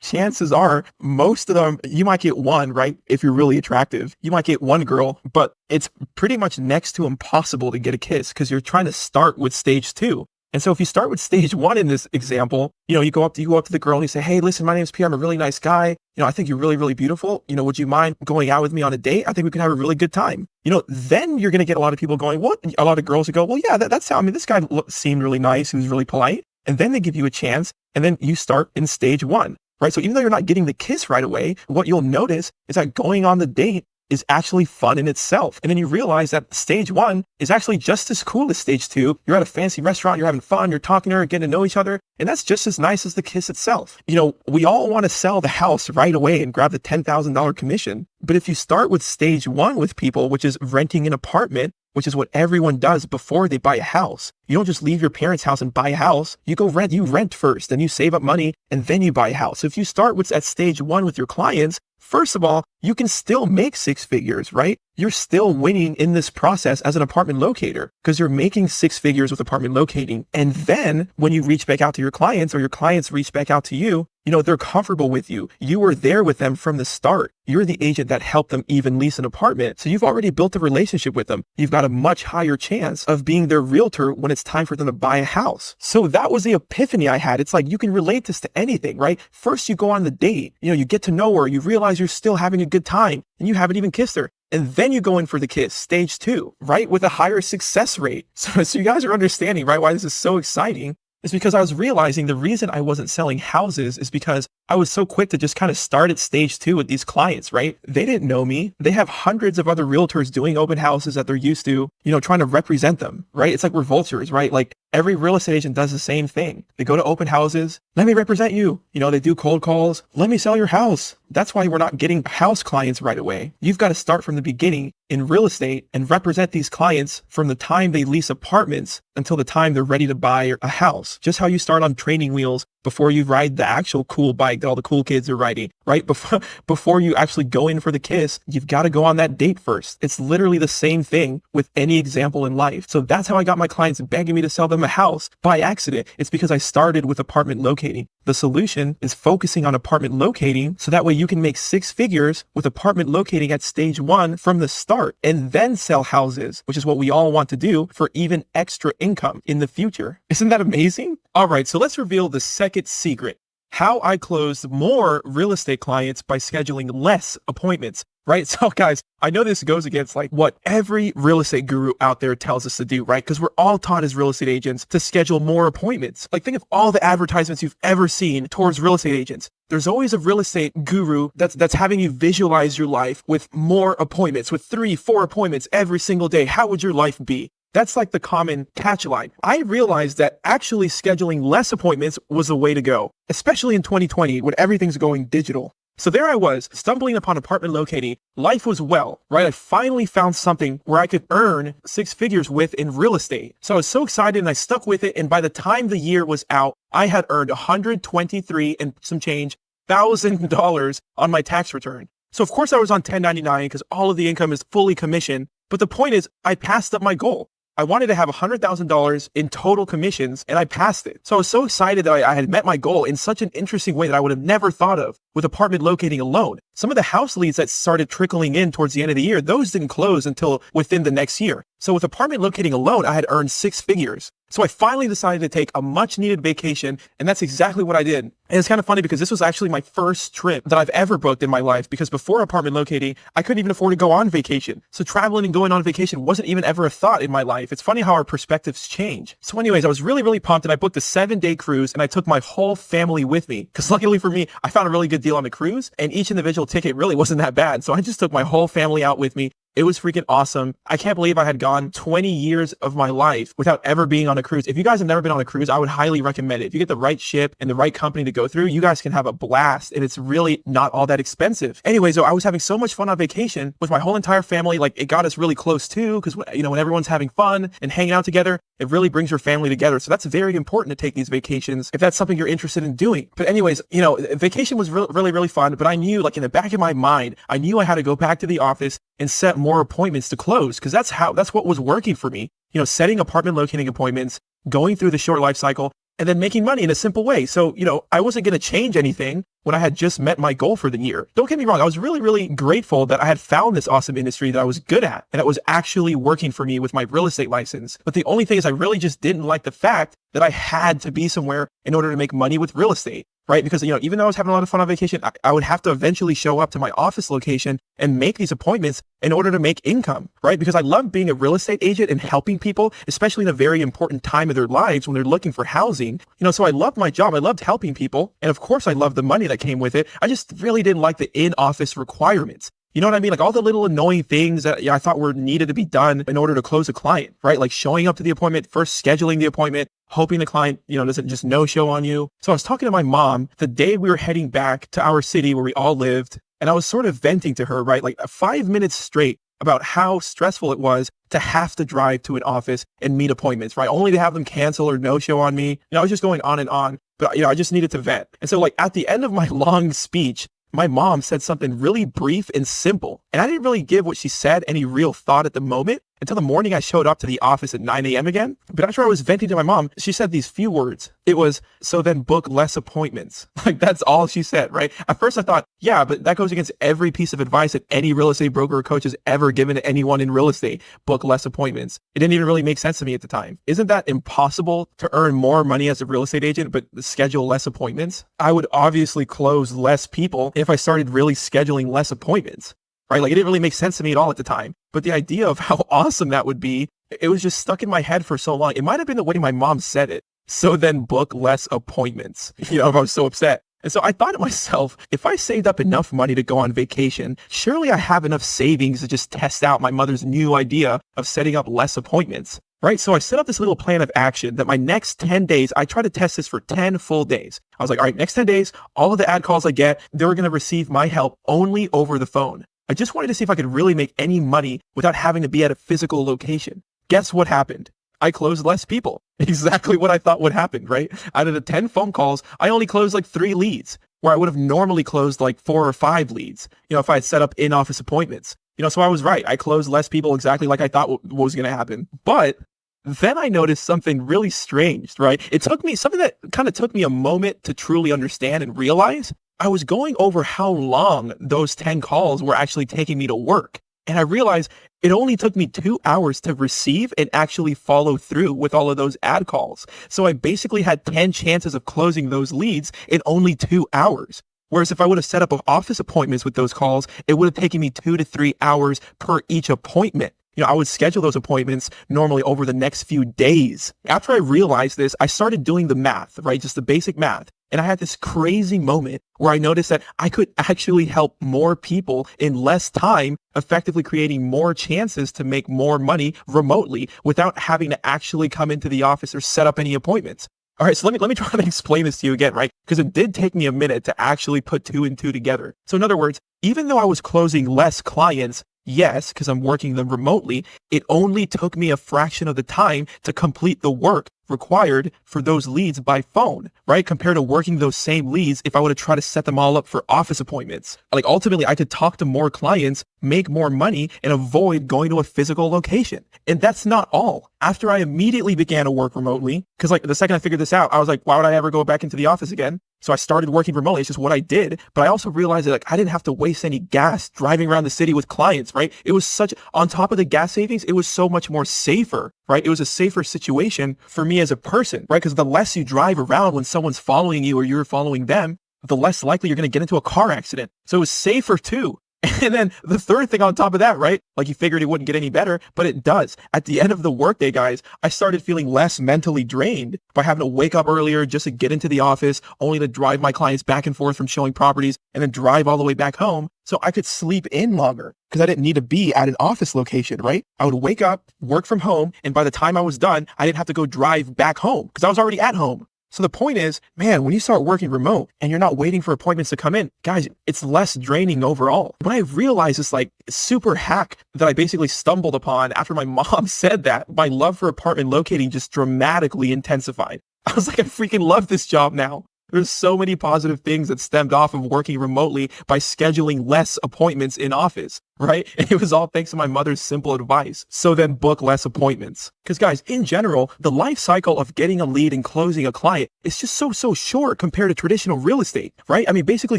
Chances are most of them, you might get one, right? If you're really attractive, you might get one girl, but it's pretty much next to impossible to get a kiss because you're trying to start with stage 2. And so if you start with stage 1 in this example, you go up to the girl and you say, hey, listen, my name's Pierre. I'm a really nice guy. I think you're really, really beautiful. Would you mind going out with me on a date? I think we could have a really good time. Then you're going to get a lot of people going, what? A lot of girls who go, well, yeah, that's how, this guy seemed really nice. He was really polite. And then they give you a chance. And then you start in stage 1. Right? So even though you're not getting the kiss right away, what you'll notice is that going on the date is actually fun in itself. And then you realize that stage 1 is actually just as cool as stage 2. You're at a fancy restaurant, you're having fun, you're talking to her, getting to know each other. And that's just as nice as the kiss itself. We all want to sell the house right away and grab the $10,000 commission. But if you start with stage 1 with people, which is renting an apartment, which is what everyone does before they buy a house. You don't just leave your parents' house and buy a house. You rent first, then you save up money, and then you buy a house. So if you start at stage 1 with your clients, first of all, you can still make 6 figures, right? You're still winning in this process as an apartment locator because you're making 6 figures with apartment locating. And then when you reach back out to your clients or your clients reach back out to you, they're comfortable with you. You were there with them from the start. You're the agent that helped them even lease an apartment. So you've already built a relationship with them. You've got a much higher chance of being their realtor when it's time for them to buy a house. So that was the epiphany I had. It's like you can relate this to anything, right? First you go on the date, you get to know her, you realize you're still having a good time and you haven't even kissed her. And then you go in for the kiss, stage 2, right? With a higher success rate. So you guys are understanding, right? Why this is so exciting. It's because I was realizing the reason I wasn't selling houses is because I was so quick to just kind of start at stage 2 with these clients, right? They didn't know me. They have hundreds of other realtors doing open houses that they're used to, trying to represent them, right? It's like we're vultures, right? Like every real estate agent does the same thing. They go to open houses. Let me represent you. They do cold calls. Let me sell your house. That's why we're not getting house clients right away. You've got to start from the beginning in real estate and represent these clients from the time they lease apartments until the time they're ready to buy a house. Just how you start on training wheels before you ride the actual cool bike that all the cool kids are riding, right? Before you actually go in for the kiss, you've got to go on that date first. It's literally the same thing with any example in life. So that's how I got my clients begging me to sell them a house by accident. It's because I started with apartment locating. The solution is focusing on apartment locating so that way you can make 6 figures with apartment locating at stage 1 from the start and then sell houses, which is what we all want to do for even extra income in the future. Isn't that amazing? All right, so let's reveal the second secret. How I closed more real estate clients by scheduling less appointments, right? So guys, I know this goes against like what every real estate guru out there tells us to do, right? Because we're all taught as real estate agents to schedule more appointments. Like think of all the advertisements you've ever seen towards real estate agents. There's always a real estate guru that's having you visualize your life with more appointments, with 3-4 appointments every single day. How would your life be? That's like the common catchline. I realized that actually scheduling less appointments was the way to go, especially in 2020 when everything's going digital. So there I was, stumbling upon apartment locating. Life was well, right? I finally found something where I could earn 6 figures with in real estate. So I was so excited and I stuck with it. And by the time the year was out, I had earned $123 and some change $1,000 on my tax return. So of course I was on 1099 because all of the income is fully commission. But the point is I passed up my goal. I wanted to have $100,000 in total commissions, and I passed it. So I was so excited that I had met my goal in such an interesting way that I would have never thought of with apartment locating alone. Some of the house leads that started trickling in towards the end of the year, those didn't close until within the next year. So with apartment locating alone, I had earned 6 figures. So I finally decided to take a much needed vacation, and that's exactly what I did. And it's kind of funny because this was actually my first trip that I've ever booked in my life, because before apartment locating, I couldn't even afford to go on vacation. So traveling and going on vacation wasn't even ever a thought in my life. It's funny how our perspectives change. So anyways, I was really pumped, and I booked a 7-day cruise, and I took my whole family with me, because luckily for me, I found a really good deal on the cruise, and each individual ticket really wasn't that bad. So I just took my whole family out with me. It was freaking awesome. I can't believe I had gone 20 years of my life without ever being on a cruise. If you guys have never been on a cruise, I would highly recommend it. If you get the right ship and the right company to go through, you guys can have a blast, and it's really not all that expensive. Anyway, so I was having so much fun on vacation with my whole entire family. Like, it got us really close too, because when everyone's having fun and hanging out together, it really brings your family together. So that's very important to take these vacations if that's something you're interested in doing. But anyways, vacation was really fun, but I knew, like, in the back of my mind, I knew I had to go back to the office and set more appointments to close, because that's what was working for me. Setting apartment locating appointments, going through the short life cycle, and then making money in a simple way. So, I wasn't going to change anything when I had just met my goal for the year. Don't get me wrong. I was really grateful that I had found this awesome industry that I was good at, and that was actually working for me with my real estate license. But the only thing is, I really just didn't like the fact that I had to be somewhere in order to make money with real estate. Right? Because, even though I was having a lot of fun on vacation, I would have to eventually show up to my office location and make these appointments in order to make income, right? Because I love being a real estate agent and helping people, especially in a very important time of their lives when they're looking for housing. So I loved my job. I loved helping people. And of course, I loved the money that came with it. I just really didn't like the in-office requirements. You know what I mean? Like, all the little annoying things that I thought were needed to be done in order to close a client, right? Like showing up to the appointment, first scheduling the appointment, hoping the client, doesn't just no-show on you. So I was talking to my mom the day we were heading back to our city where we all lived, and I was sort of venting to her, right? Like 5 minutes straight about how stressful it was to have to drive to an office and meet appointments, right? Only to have them cancel or no-show on me. I was just going on and on, but I just needed to vent. And so, like, at the end of my long speech, my mom said something really brief and simple, and I didn't really give what she said any real thought at the moment until the morning I showed up to the office at 9 a.m. again. But after I was venting to my mom, she said these few words. It was, "So then book less appointments." Like, that's all she said, right? At first I thought, yeah, but that goes against every piece of advice that any real estate broker or coach has ever given to anyone in real estate. Book less appointments. It didn't even really make sense to me at the time. Isn't that impossible to earn more money as a real estate agent, but schedule less appointments? I would obviously close less people if I started really scheduling less appointments. Right? Like, it didn't really make sense to me at all at the time. But the idea of how awesome that would be, it was just stuck in my head for so long. It might have been the way my mom said it. So then book less appointments, if I was so upset. And so I thought to myself, if I saved up enough money to go on vacation, surely I have enough savings to just test out my mother's new idea of setting up less appointments. Right? So I set up this little plan of action that my next 10 days, I try to test this for 10 full days. I was like, all right, next 10 days, all of the ad calls I get, they're going to receive my help only over the phone. I just wanted to see if I could really make any money without having to be at a physical location. Guess what happened? I closed less people. Exactly what I thought would happen, right? Out of the 10 phone calls, I only closed like 3 leads, where I would have normally closed like 4 or 5 leads, if I had set up in-office appointments. So I was right. I closed less people exactly like I thought what was going to happen. But then I noticed something really strange, right? Something that kind of took me a moment to truly understand and realize. I was going over how long those 10 calls were actually taking me to work. And I realized it only took me 2 hours to receive and actually follow through with all of those ad calls. So I basically had 10 chances of closing those leads in only 2 hours. Whereas if I would have set up office appointments with those calls, it would have taken me 2 to 3 hours per each appointment. I would schedule those appointments normally over the next few days. After I realized this, I started doing the math, right? Just the basic math. And I had this crazy moment where I noticed that I could actually help more people in less time, effectively creating more chances to make more money remotely without having to actually come into the office or set up any appointments. All right, so let me try to explain this to you again, right? Because it did take me a minute to actually put 2 and 2 together. So in other words, even though I was closing less clients, Yes, because I'm working them remotely. It only took me a fraction of the time to complete the work required for those leads by phone, right? Compared to working those same leads if I would have tried to set them all up for office appointments. Like ultimately, I could talk to more clients, make more money, and avoid going to a physical location. And that's not all. After I immediately began to work remotely, because like the second I figured this out, I was like, why would I ever go back into the office again? So I started working remotely. It's just what I did. But I also realized that like I didn't have to waste any gas driving around the city with clients, right? It was such, on top of the gas savings, it was so much more safer, right? It was a safer situation for me as a person, right? Because the less you drive around when someone's following you or you're following them, the less likely you're going to get into a car accident. So it was safer too. And then the third thing on top of that, right? Like you figured it wouldn't get any better, but it does. At the end of the workday, guys, I started feeling less mentally drained by having to wake up earlier just to get into the office, only to drive my clients back and forth from showing properties and then drive all the way back home. So I could sleep in longer because I didn't need to be at an office location, right? I would wake up, work from home, and by the time I was done, I didn't have to go drive back home because I was already at home. So the point is, man, when you start working remote and you're not waiting for appointments to come in, guys, it's less draining overall. When I realized this like super hack that I basically stumbled upon after my mom said that, my love for apartment locating just dramatically intensified. I was like, I freaking love this job now. There's so many positive things that stemmed off of working remotely by scheduling less appointments in office, right? And it was all thanks to my mother's simple advice. So then book less appointments. Because guys, in general, the life cycle of getting a lead and closing a client is just so short compared to traditional real estate, right? I mean, basically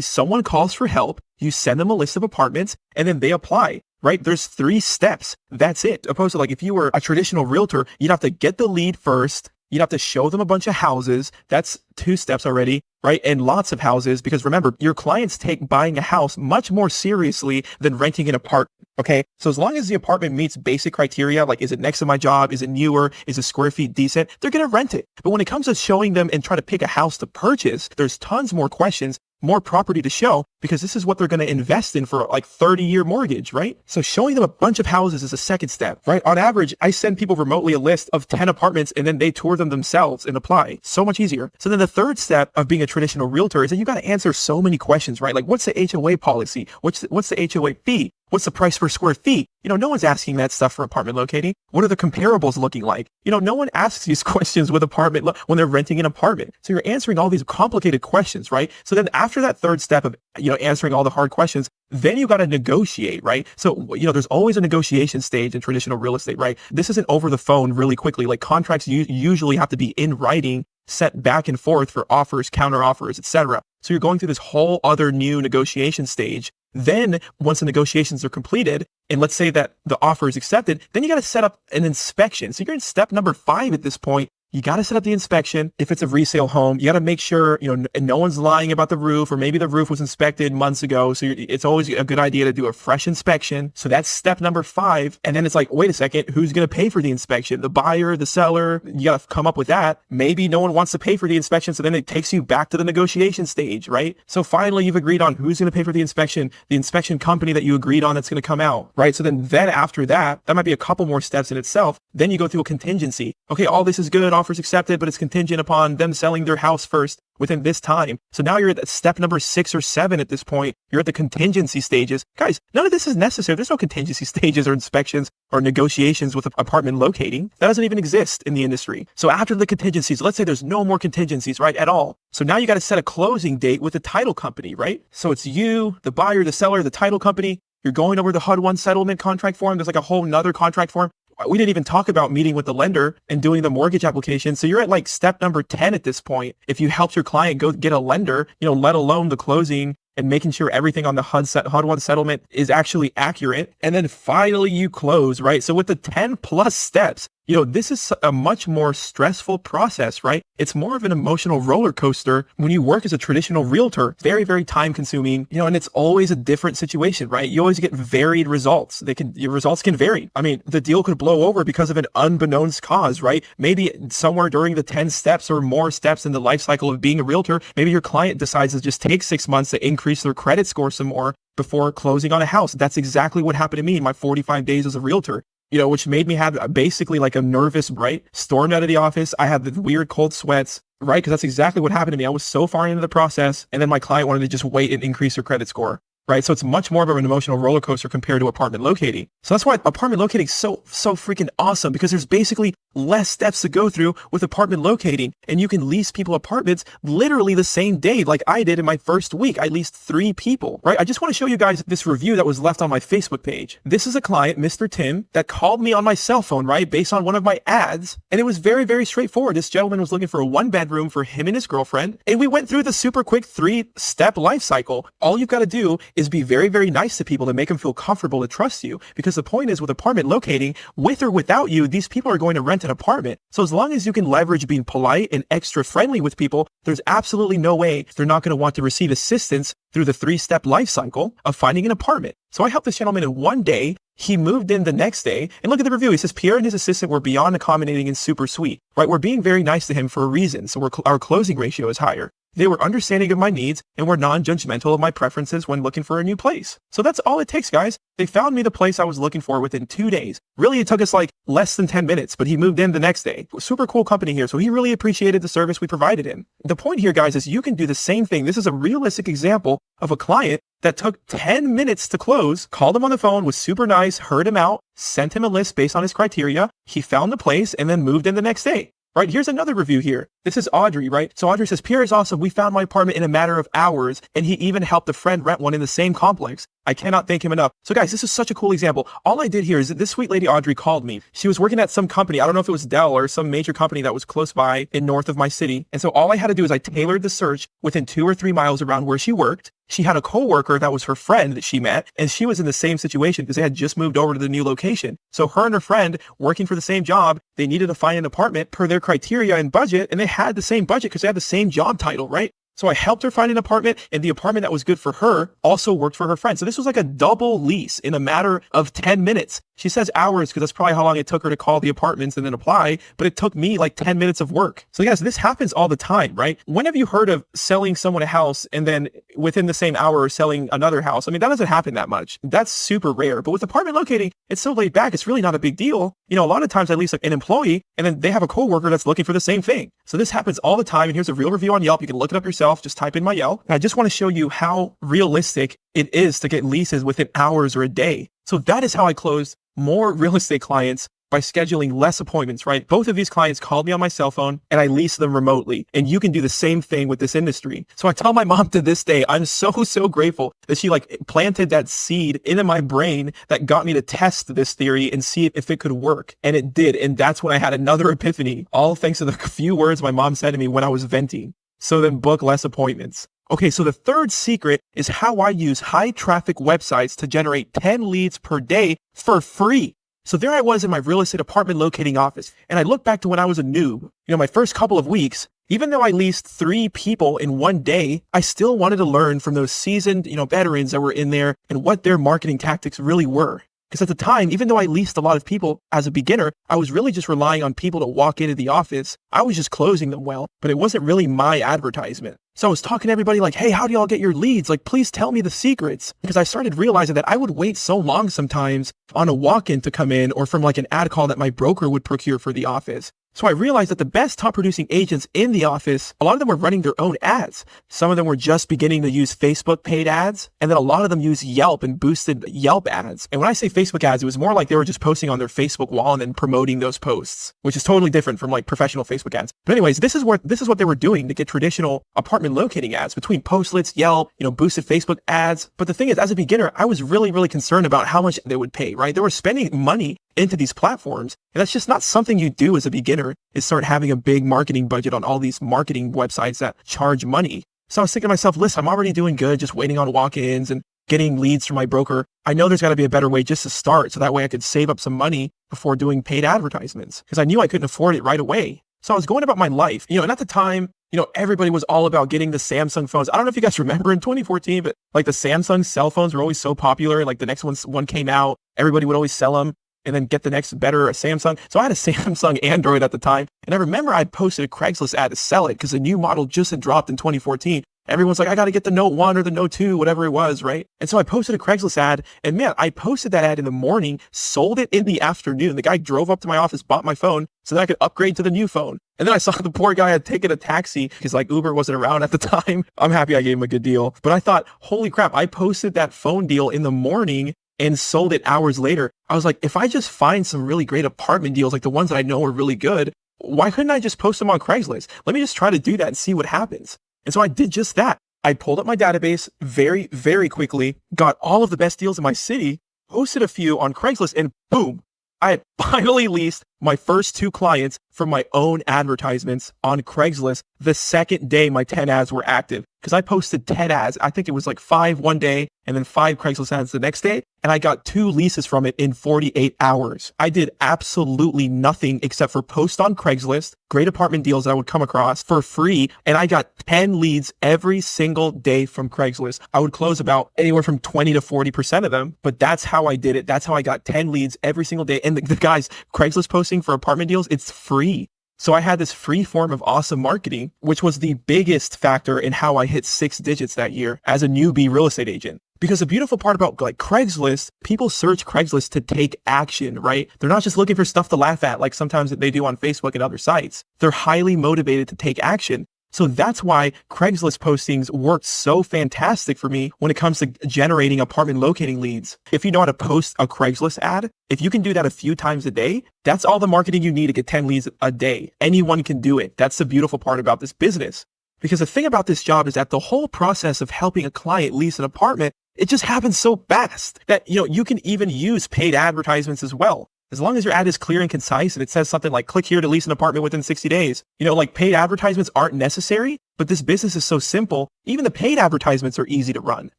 someone calls for help, you send them a list of apartments, and then they apply. Right? There's 3 steps. That's it. Opposed to like if you were a traditional realtor, you'd have to get the lead first. You'd have to show them a bunch of houses. That's 2 steps already, right? And lots of houses, because remember, your clients take buying a house much more seriously than renting an apartment. Okay. So as long as the apartment meets basic criteria, like is it next to my job? Is it newer? Is the square feet decent? They're going to rent it. But when it comes to showing them and try to pick a house to purchase, there's tons more questions, more property to show, because this is what they're going to invest in for like 30-year mortgage, right? So showing them a bunch of houses is a second step, right? On average, I send people remotely a list of 10 apartments and then they tour them themselves and apply. So much easier. So then the third step of being a traditional realtor is that you got to answer so many questions, right? Like what's the HOA policy? What's the HOA fee? What's the price per square feet? You know, no one's asking that stuff for apartment locating. What are the comparables looking like? You know, no one asks these questions with when they're renting an apartment. So you're answering all these complicated questions, right? So then after that third step of, you know, answering all the hard questions, then you got to negotiate, right? So, you know, there's always a negotiation stage in traditional real estate, right? This isn't over the phone really quickly. Like contracts usually have to be in writing, set back and forth for offers, counter offers, etc. So you're going through this whole other new negotiation stage. Then once the negotiations are completed, and let's say that the offer is accepted, then you got to set up an inspection. So you're in step number 5 at this point. You got to set up the inspection. If it's a resale home, you got to make sure, you know, no one's lying about the roof, or maybe the roof was inspected months ago. So it's always a good idea to do a fresh inspection. So that's step number 5. And then it's like, wait a second, who's going to pay for the inspection? The buyer, the seller? You got to come up with that. Maybe no one wants to pay for the inspection. So then it takes you back to the negotiation stage, right? So finally you've agreed on who's going to pay for the inspection company that you agreed on that's going to come out, right? So then after that might be a couple more steps in itself. Then you go through a contingency. Okay, all this is good. Offers accepted, but it's contingent upon them selling their house first within this time. So now you're at step number 6 or 7 at this point. You're at the contingency stages. Guys, none of this is necessary. There's no contingency stages or inspections or negotiations with apartment locating. That doesn't even exist in the industry. So after the contingencies, let's say there's no more contingencies, right, at all. So now you got to set a closing date with the title company, right? So it's you, the buyer, the seller, the title company. You're going over the HUD-1 settlement contract form. There's like a whole nother contract form. We didn't even talk about meeting with the lender and doing the mortgage application. So you're at like step number 10 at this point. If you helped your client go get a lender, you know, let alone the closing and making sure everything on the HUD-1 settlement is actually accurate. And then finally you close, right? So with the 10 plus steps, you know, this is a much more stressful process, right? It's more of an emotional roller coaster when you work as a traditional realtor. Very, very time consuming, you know, and it's always a different situation, right? You always get varied results. Your results can vary. I mean, the deal could blow over because of an unbeknownst cause, right? Maybe somewhere during the 10 steps or more steps in the life cycle of being a realtor, maybe your client decides to just take 6 months to increase their credit score some more before closing on a house. That's exactly what happened to me in my 45 days as a realtor. You know, which made me have basically like a nervous, right? Stormed out of the office. I had the weird cold sweats, right? Because that's exactly what happened to me. I was so far into the process, and then my client wanted to just wait and increase her credit score. right? So it's much more of an emotional roller coaster compared to apartment locating. So that's why apartment locating is so freaking awesome, because there's basically less steps to go through with apartment locating, and you can lease people apartments literally the same day, like I did in my first week. I leased 3 people, right? I just want to show you guys this review that was left on my Facebook page. This is a client, Mr. Tim, that called me on my cell phone, right? Based on one of my ads. And it was very straightforward. This gentleman was looking for a 1-bedroom for him and his girlfriend. And we went through the super quick 3-step life cycle. All you've got to do is be very nice to people to make them feel comfortable to trust you. Because the point is, with apartment locating, with or without you, these people are going to rent an apartment. So as long as you can leverage being polite and extra friendly with people, there's absolutely no way they're not going to want to receive assistance through the 3-step life cycle of finding an apartment. So I helped this gentleman in 1 day. He moved in the next day, and look at the review. He says, Pierre and his assistant were beyond accommodating and super sweet, right? We're being very nice to him for a reason. So our closing ratio is higher. They were understanding of my needs and were non-judgmental of my preferences when looking for a new place. So that's all it takes, guys. They found me the place I was looking for within 2 days. Really, it took us like less than 10 minutes, but he moved in the next day. Super cool company here. So he really appreciated the service we provided him. The point here, guys, is you can do the same thing. This is a realistic example of a client that took 10 minutes to close, called him on the phone, was super nice, heard him out, sent him a list based on his criteria. He found the place and then moved in the next day. Right, here's another review here. This is Audrey, right? So Audrey says, Pierre is awesome. We found my apartment in a matter of hours, and he even helped a friend rent one in the same complex. I cannot thank him enough. So guys, this is such a cool example. All I did here is that this sweet lady Audrey called me. She was working at some company. I don't know if it was Dell or some major company that was close by in north of my city. And so all I had to do is I tailored the search within 2 or 3 miles around where she worked. She had a coworker that was her friend that she met, and she was in the same situation because they had just moved over to the new location. So her and her friend working for the same job, they needed to find an apartment per their criteria and budget, and they had the same budget because they had the same job title, right? So I helped her find an apartment, and the apartment that was good for her also worked for her friend. So this was like a double lease in a matter of 10 minutes. She says hours because that's probably how long it took her to call the apartments and then apply, but it took me like 10 minutes of work. So guys, this happens all the time, right? When have you heard of selling someone a house and then within the same hour selling another house? I mean, that doesn't happen that much. That's super rare. But with apartment locating, it's so laid back, it's really not a big deal. You know, a lot of times I lease an employee and then they have a coworker that's looking for the same thing. So this happens all the time. And here's a real review on Yelp. You can look it up yourself. Just type in my Yelp. And I just want to show you how realistic it is to get leases within hours or a day. So that is how I closed more real estate clients by scheduling less appointments, right? Both of these clients called me on my cell phone and I leased them remotely. And you can do the same thing with this industry. So I tell my mom to this day, I'm so grateful that she like planted that seed into my brain that got me to test this theory and see if it could work. And it did. And that's when I had another epiphany, all thanks to the few words my mom said to me when I was venting. So then book less appointments. Okay, so the third secret is how I use high traffic websites to generate 10 leads per day for free. So there I was in my real estate apartment locating office, and I look back to when I was a noob. You know, my first couple of weeks, even though I leased 3 people in 1 day, I still wanted to learn from those seasoned, veterans that were in there and what their marketing tactics really were. Because at the time, even though I leased a lot of people as a beginner, I was really just relying on people to walk into the office. I was just closing them well, but it wasn't really my advertisement. So I was talking to everybody like, hey, how do y'all get your leads? Like, please tell me the secrets. Because I started realizing that I would wait so long sometimes on a walk-in to come in or from like an ad call that my broker would procure for the office. So I realized that the best top producing agents in the office, a lot of them were running their own ads. Some of them were just beginning to use Facebook paid ads. And then a lot of them used Yelp and boosted Yelp ads. And when I say Facebook ads, it was more like they were just posting on their Facebook wall and then promoting those posts, which is totally different from like professional Facebook ads. But anyways, this is what they were doing to get traditional apartment locating ads between Postlets, Yelp, boosted Facebook ads. But the thing is, as a beginner, I was really concerned about how much they would pay, right? They were spending money into these platforms. And that's just not something you do as a beginner, is start having a big marketing budget on all these marketing websites that charge money. So I was thinking to myself, listen, I'm already doing good, just waiting on walk-ins and getting leads from my broker. I know there's got to be a better way just to start. So that way I could save up some money before doing paid advertisements, because I knew I couldn't afford it right away. So I was going about my life, and at the time, everybody was all about getting the Samsung phones. I don't know if you guys remember in 2014, but like the Samsung cell phones were always so popular. Like the next one came out, everybody would always sell them and then get the next better Samsung. So I had a Samsung Android at the time. And I remember I posted a Craigslist ad to sell it because the new model just had dropped in 2014. Everyone's like, I got to get the note 1 or the note 2, whatever it was, right? And so I posted a Craigslist ad, and man, I posted that ad in the morning, sold it in the afternoon. The guy drove up to my office, bought my phone so that I could upgrade to the new phone. And then I saw the poor guy had taken a taxi because like Uber wasn't around at the time. I'm happy I gave him a good deal. But I thought, holy crap, I posted that phone deal in the morning and sold it hours later. I was like, if I just find some really great apartment deals, like the ones that I know are really good, why couldn't I just post them on Craigslist? Let me just try to do that and see what happens. And so I did just that. I pulled up my database very, very quickly, got all of the best deals in my city, posted a few on Craigslist, and boom, I had finally leased my first 2 clients from my own advertisements on Craigslist the second day my 10 ads were active. Because I posted 10 ads. I think it was like 5 one day and then 5 Craigslist ads the next day. And I got 2 leases from it in 48 hours. I did absolutely nothing except for post on Craigslist, great apartment deals that I would come across for free. And I got 10 leads every single day from Craigslist. I would close about anywhere from 20 to 40% of them. But that's how I did it. That's how I got 10 leads every single day. And the guys, Craigslist posting for apartment deals, it's free. So I had this free form of awesome marketing, which was the biggest factor in how I hit 6 digits that year as a newbie real estate agent. Because the beautiful part about like Craigslist, people search Craigslist to take action, right? They're not just looking for stuff to laugh at like sometimes they do on Facebook and other sites. They're highly motivated to take action. So that's why Craigslist postings worked so fantastic for me when it comes to generating apartment locating leads. If you know how to post a Craigslist ad, if you can do that a few times a day, that's all the marketing you need to get 10 leads a day. Anyone can do it. That's the beautiful part about this business. Because the thing about this job is that the whole process of helping a client lease an apartment, it just happens so fast that, you can even use paid advertisements as well. As long as your ad is clear and concise and it says something like click here to lease an apartment within 60 days, like paid advertisements aren't necessary, but this business is so simple. Even the paid advertisements are easy to run.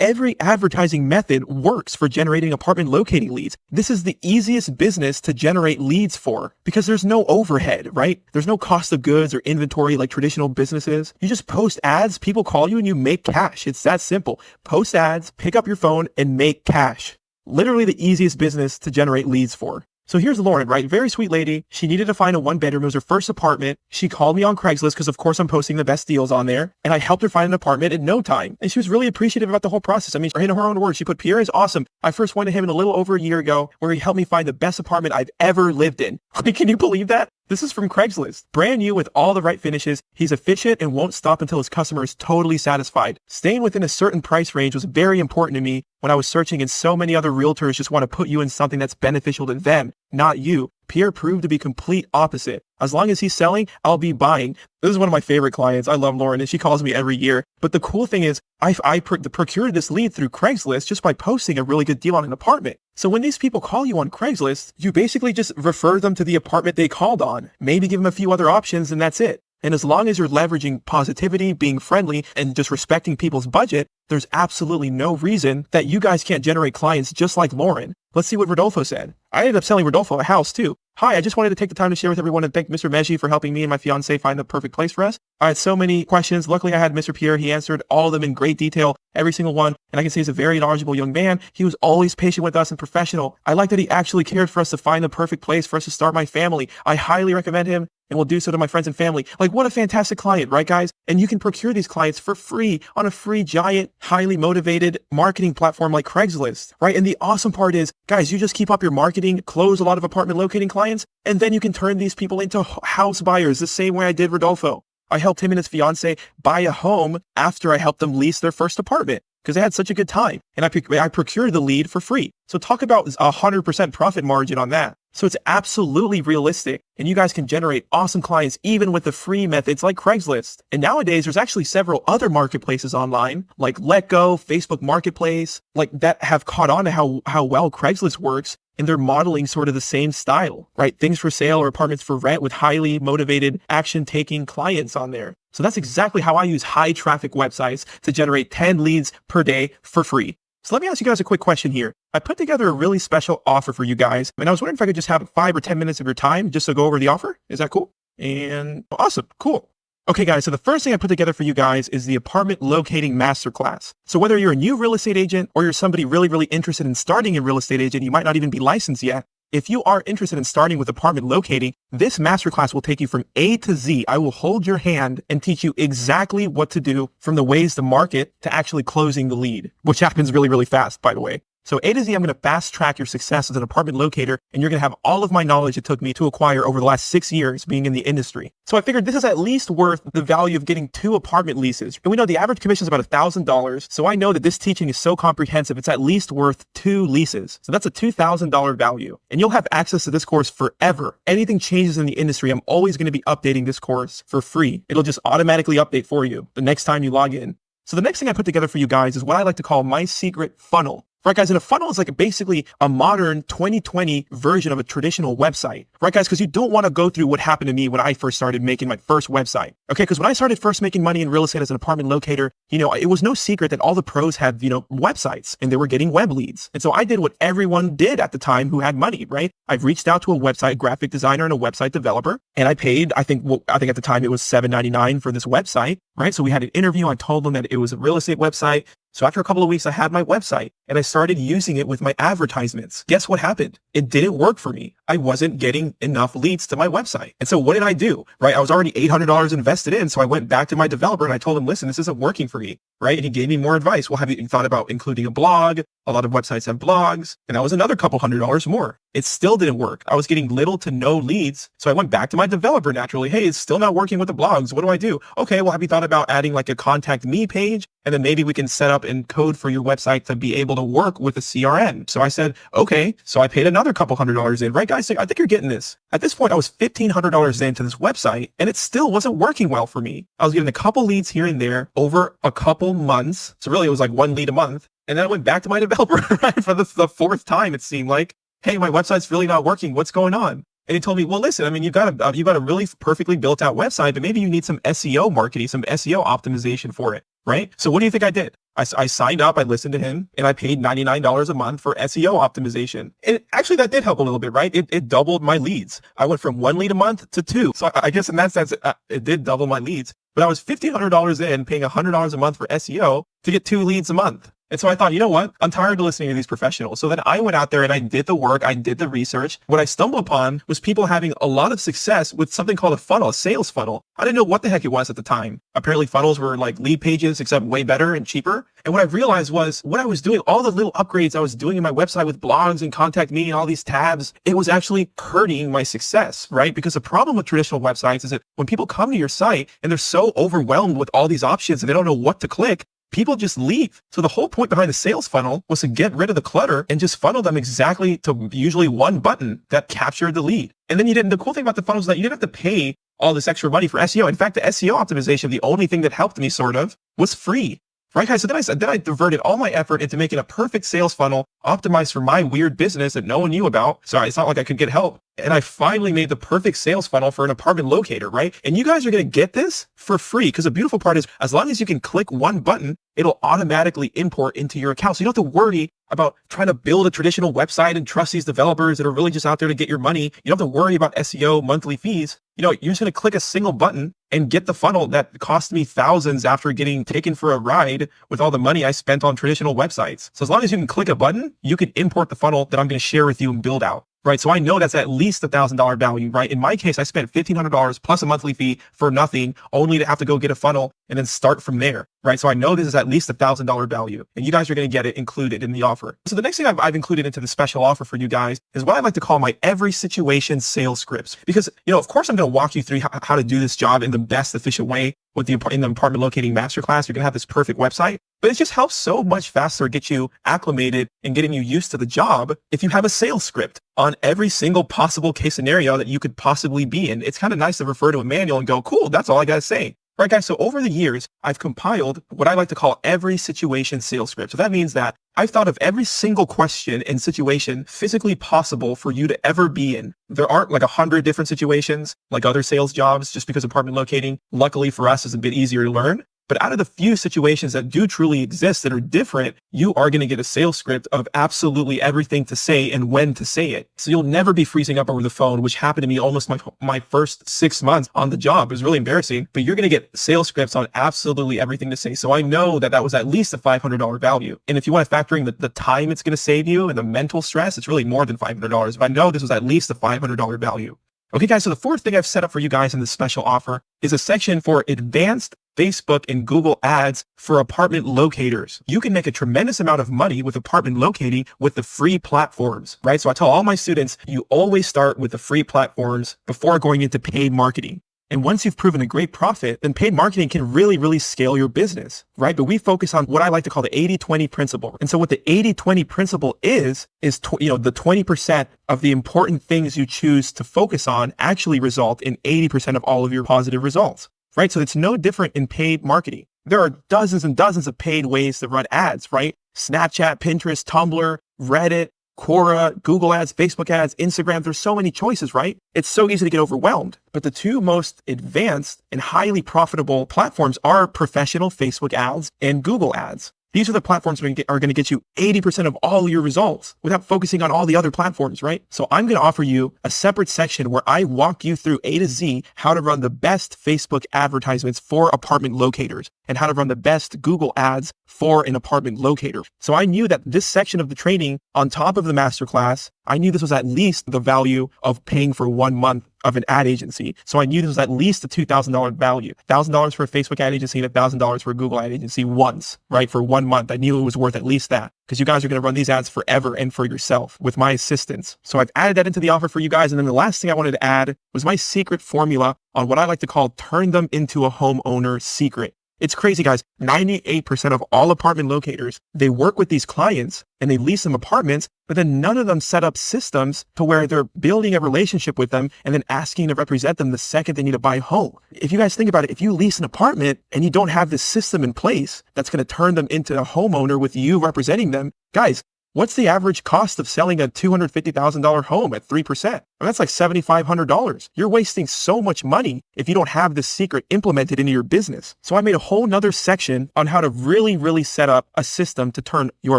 Every advertising method works for generating apartment locating leads. This is the easiest business to generate leads for because there's no overhead, right? There's no cost of goods or inventory like traditional businesses. You just post ads, people call you and you make cash. It's that simple. Post ads, pick up your phone and make cash. Literally the easiest business to generate leads for. So here's Lauren, right? Very sweet lady. She needed to find a 1-bedroom. It was her first apartment. She called me on Craigslist because of course I'm posting the best deals on there. And I helped her find an apartment in no time. And she was really appreciative about the whole process. I mean, in her own words, she put, Pierre is awesome. I first went to him a little over a year ago where he helped me find the best apartment I've ever lived in. Can you believe that? This is from Craigslist. Brand new with all the right finishes. He's efficient and won't stop until his customer is totally satisfied. Staying within a certain price range was very important to me when I was searching, and so many other realtors just want to put you in something that's beneficial to them, not you. Pierre proved to be complete opposite. As long as he's selling, I'll be buying. This is one of my favorite clients. I love Lauren and she calls me every year. But the cool thing is I procured this lead through Craigslist just by posting a really good deal on an apartment. So when these people call you on Craigslist, you basically just refer them to the apartment they called on. Maybe give them a few other options and that's it. And as long as you're leveraging positivity, being friendly, and just respecting people's budget, there's absolutely no reason that you guys can't generate clients just like Lauren. Let's see what Rodolfo said. I ended up selling Rodolfo a house too. Hi, I just wanted to take the time to share with everyone and thank Mr. Meji for helping me and my fiance find the perfect place for us. I had so many questions. Luckily, I had Mr. Pierre. He answered all of them in great detail, every single one. And I can say he's a very knowledgeable young man. He was always patient with us and professional. I like that he actually cared for us to find the perfect place for us to start my family. I highly recommend him and will do so to my friends and family. Like, what a fantastic client, right, guys? And you can procure these clients for free on a free, giant, highly motivated marketing platform like Craigslist, right? And the awesome part is, guys, you just keep up your marketing, close a lot of apartment locating clients, and then you can turn these people into house buyers the same way I did Rodolfo. I helped him and his fiance buy a home after I helped them lease their first apartment because they had such a good time. And I procured the lead for free. So talk about 100% profit margin on that. So it's absolutely realistic and you guys can generate awesome clients even with the free methods like Craigslist. And nowadays there's actually several other marketplaces online like LetGo, Facebook Marketplace, like that have caught on to how well Craigslist works. And they're modeling sort of the same style, right? Things for sale or apartments for rent with highly motivated action-taking clients on there. So that's exactly how I use high traffic websites to generate 10 leads per day for free. So let me ask you guys a quick question here. I put together a really special offer for you guys, and I was wondering if I could just have 5 or 10 minutes of your time just to go over the offer. Is that cool? And awesome, cool. Okay guys, so the first thing I put together for you guys is the apartment locating masterclass. So whether you're a new real estate agent or you're somebody really, really interested in starting a real estate agent, you might not even be licensed yet, If you are interested in starting with apartment locating, this masterclass will take you from A to Z. I will hold your hand and teach you exactly what to do from the ways to market to actually closing the lead, which happens really, really fast, by the way. So A to Z, I'm going to fast track your success as an apartment locator, and you're going to have all of my knowledge it took me to acquire over the last 6 years being in the industry. So I figured this is at least worth the value of getting 2 apartment leases. And we know the average commission is about $1,000. So I know that this teaching is so comprehensive, it's at least worth 2 leases. So that's a $2,000 value. And you'll have access to this course forever. Anything changes in the industry, I'm always going to be updating this course for free. It'll just automatically update for you the next time you log in. So the next thing I put together for you guys is what I like to call my secret funnel. Right, guys, and a funnel is like basically a modern 2020 version of a traditional website. Right, guys, because you don't want to go through what happened to me when I first started making my first website. Okay, because when I started first making money in real estate as an apartment locator, it was no secret that all the pros had, websites and they were getting web leads. And so I did what everyone did at the time who had money, right? I've reached out to a website graphic designer and a website developer, and I paid, I think at the time it was $7.99 for this website, right? So we had an interview. I told them that it was a real estate website. So after a couple of weeks, I had my website and I started using it with my advertisements. Guess what happened? It didn't work for me. I wasn't getting enough leads to my website. And so what did I do? Right? I was already $800 invested in. So I went back to my developer and I told him, listen, this isn't working for me. Right? And he gave me more advice. Well, have you thought about including a blog? A lot of websites have blogs. And that was another couple $100 more. It still didn't work. I was getting little to no leads. So I went back to my developer naturally. Hey, it's still not working with the blogs. What do I do? Okay, well, have you thought about adding like a contact me page? And then maybe we can set up and code for your website to be able to work with a CRM. So I said, okay. So I paid another couple $100 in, right, guys? I think you're getting this. At this point, I was $1,500 into this website and it still wasn't working well for me. I was getting a couple leads here and there over a couple months. So really it was like 1 lead a month. And then I went back to my developer, right? For the 4th time, it seemed like, hey, my website's really not working. What's going on? And he told me, well, listen, I mean, you've got a really perfectly built out website, but maybe you need some SEO marketing, some SEO optimization for it, right? So what do you think I did? I signed up, I listened to him, and I paid $99 a month for SEO optimization. And actually that did help a little bit, right? It doubled my leads. I went from 1 lead a month to 2. So I guess in that sense, it did double my leads, but I was $1,500 in paying $100 a month for SEO to get 2 leads a month. And so I thought, you know what? I'm tired of listening to these professionals. So then I went out there and I did the work. I did the research. What I stumbled upon was people having a lot of success with something called a funnel, a sales funnel. I didn't know what the heck it was at the time. Apparently funnels were like lead pages, except way better and cheaper. And what I realized was what I was doing, all the little upgrades I was doing in my website with blogs and contact me and all these tabs, it was actually hurting my success, right? Because the problem with traditional websites is that when people come to your site and they're so overwhelmed with all these options and they don't know what to click, people just leave. So the whole point behind the sales funnel was to get rid of the clutter and just funnel them exactly to usually one button that captured the lead. And then the cool thing about the funnel is that you didn't have to pay all this extra money for SEO. In fact, the SEO optimization, the only thing that helped me sort of was free. Right, guys? So then I diverted all my effort into making a perfect sales funnel optimized for my weird business that no one knew about. So it's not like I could get help. And I finally made the perfect sales funnel for an apartment locator, right? And you guys are going to get this for free because the beautiful part is as long as you can click one button, it'll automatically import into your account. So you don't have to worry about trying to build a traditional website and trust these developers that are really just out there to get your money. You don't have to worry about SEO monthly fees. You're just going to click a single button and get the funnel that cost me thousands after getting taken for a ride with all the money I spent on traditional websites. So as long as you can click a button, you can import the funnel that I'm going to share with you and build out. Right. So I know that's at least $1,000 value, right? In my case, I spent $1,500 plus a monthly fee for nothing, only to have to go get a funnel and then start from there. Right. So I know this is at least $1,000 value and you guys are going to get it included in the offer. So the next thing I've included into the special offer for you guys is what I like to call my every situation sales scripts. Because, of course, I'm going to walk you through how to do this job in the best efficient way in the apartment locating masterclass. You're going to have this perfect website, but it just helps so much faster get you acclimated and getting you used to the job if you have a sales script on every single possible case scenario that you could possibly be in. It's kind of nice to refer to a manual and go, cool, that's all I got to say. Right, guys? So over the years, I've compiled what I like to call every situation sales script. So that means that I've thought of every single question and situation physically possible for you to ever be in. There aren't like 100 different situations like other sales jobs just because apartment locating, luckily for us, is a bit easier to learn. But out of the few situations that do truly exist that are different, you are going to get a sales script of absolutely everything to say and when to say it. So you'll never be freezing up over the phone, which happened to me almost my first 6 months on the job. It was really embarrassing, but you're going to get sales scripts on absolutely everything to say. So I know that that was at least a $500 value. And if you want to factor in the time it's going to save you and the mental stress, it's really more than $500. But I know this was at least a $500 value. Okay, guys, so the fourth thing I've set up for you guys in this special offer is a section for advanced Facebook and Google ads for apartment locators. You can make a tremendous amount of money with apartment locating with the free platforms, right? So I tell all my students, you always start with the free platforms before going into paid marketing. And once you've proven a great profit, then paid marketing can really, really scale your business, right? But we focus on what I like to call the 80-20 principle. And so what the 80-20 principle is the 20% of the important things you choose to focus on actually result in 80% of all of your positive results, right? So it's no different in paid marketing. There are dozens and dozens of paid ways to run ads, right? Snapchat, Pinterest, Tumblr, Reddit, Quora, Google ads, Facebook ads, Instagram. There's so many choices, right? It's so easy to get overwhelmed. But the two most advanced and highly profitable platforms are professional Facebook ads and Google ads. These are the platforms that are going to get you 80% of all your results without focusing on all the other platforms, right? So I'm going to offer you a separate section where I walk you through A to Z how to run the best Facebook advertisements for apartment locators and how to run the best Google ads for an apartment locator. So I knew that this section of the training on top of the masterclass, I knew this was at least the value of paying for 1 month of an ad agency. So I knew this was at least a $2,000 value, $1,000 for a Facebook ad agency and $1,000 for a Google ad agency once, right? For 1 month. I knew it was worth at least that because you guys are going to run these ads forever and for yourself with my assistance. So I've added that into the offer for you guys. And then the last thing I wanted to add was my secret formula on what I like to call turn them into a homeowner secret. It's crazy, guys. 98% of all apartment locators, they work with these clients and they lease them apartments, but then none of them set up systems to where they're building a relationship with them and then asking to represent them the second they need to buy a home. If you guys think about it, if you lease an apartment and you don't have this system in place that's going to turn them into a homeowner with you representing them, guys, what's the average cost of selling a $250,000 home at 3%? Well, that's like $7,500. You're wasting so much money if you don't have this secret implemented into your business. So I made a whole nother section on how to really, really set up a system to turn your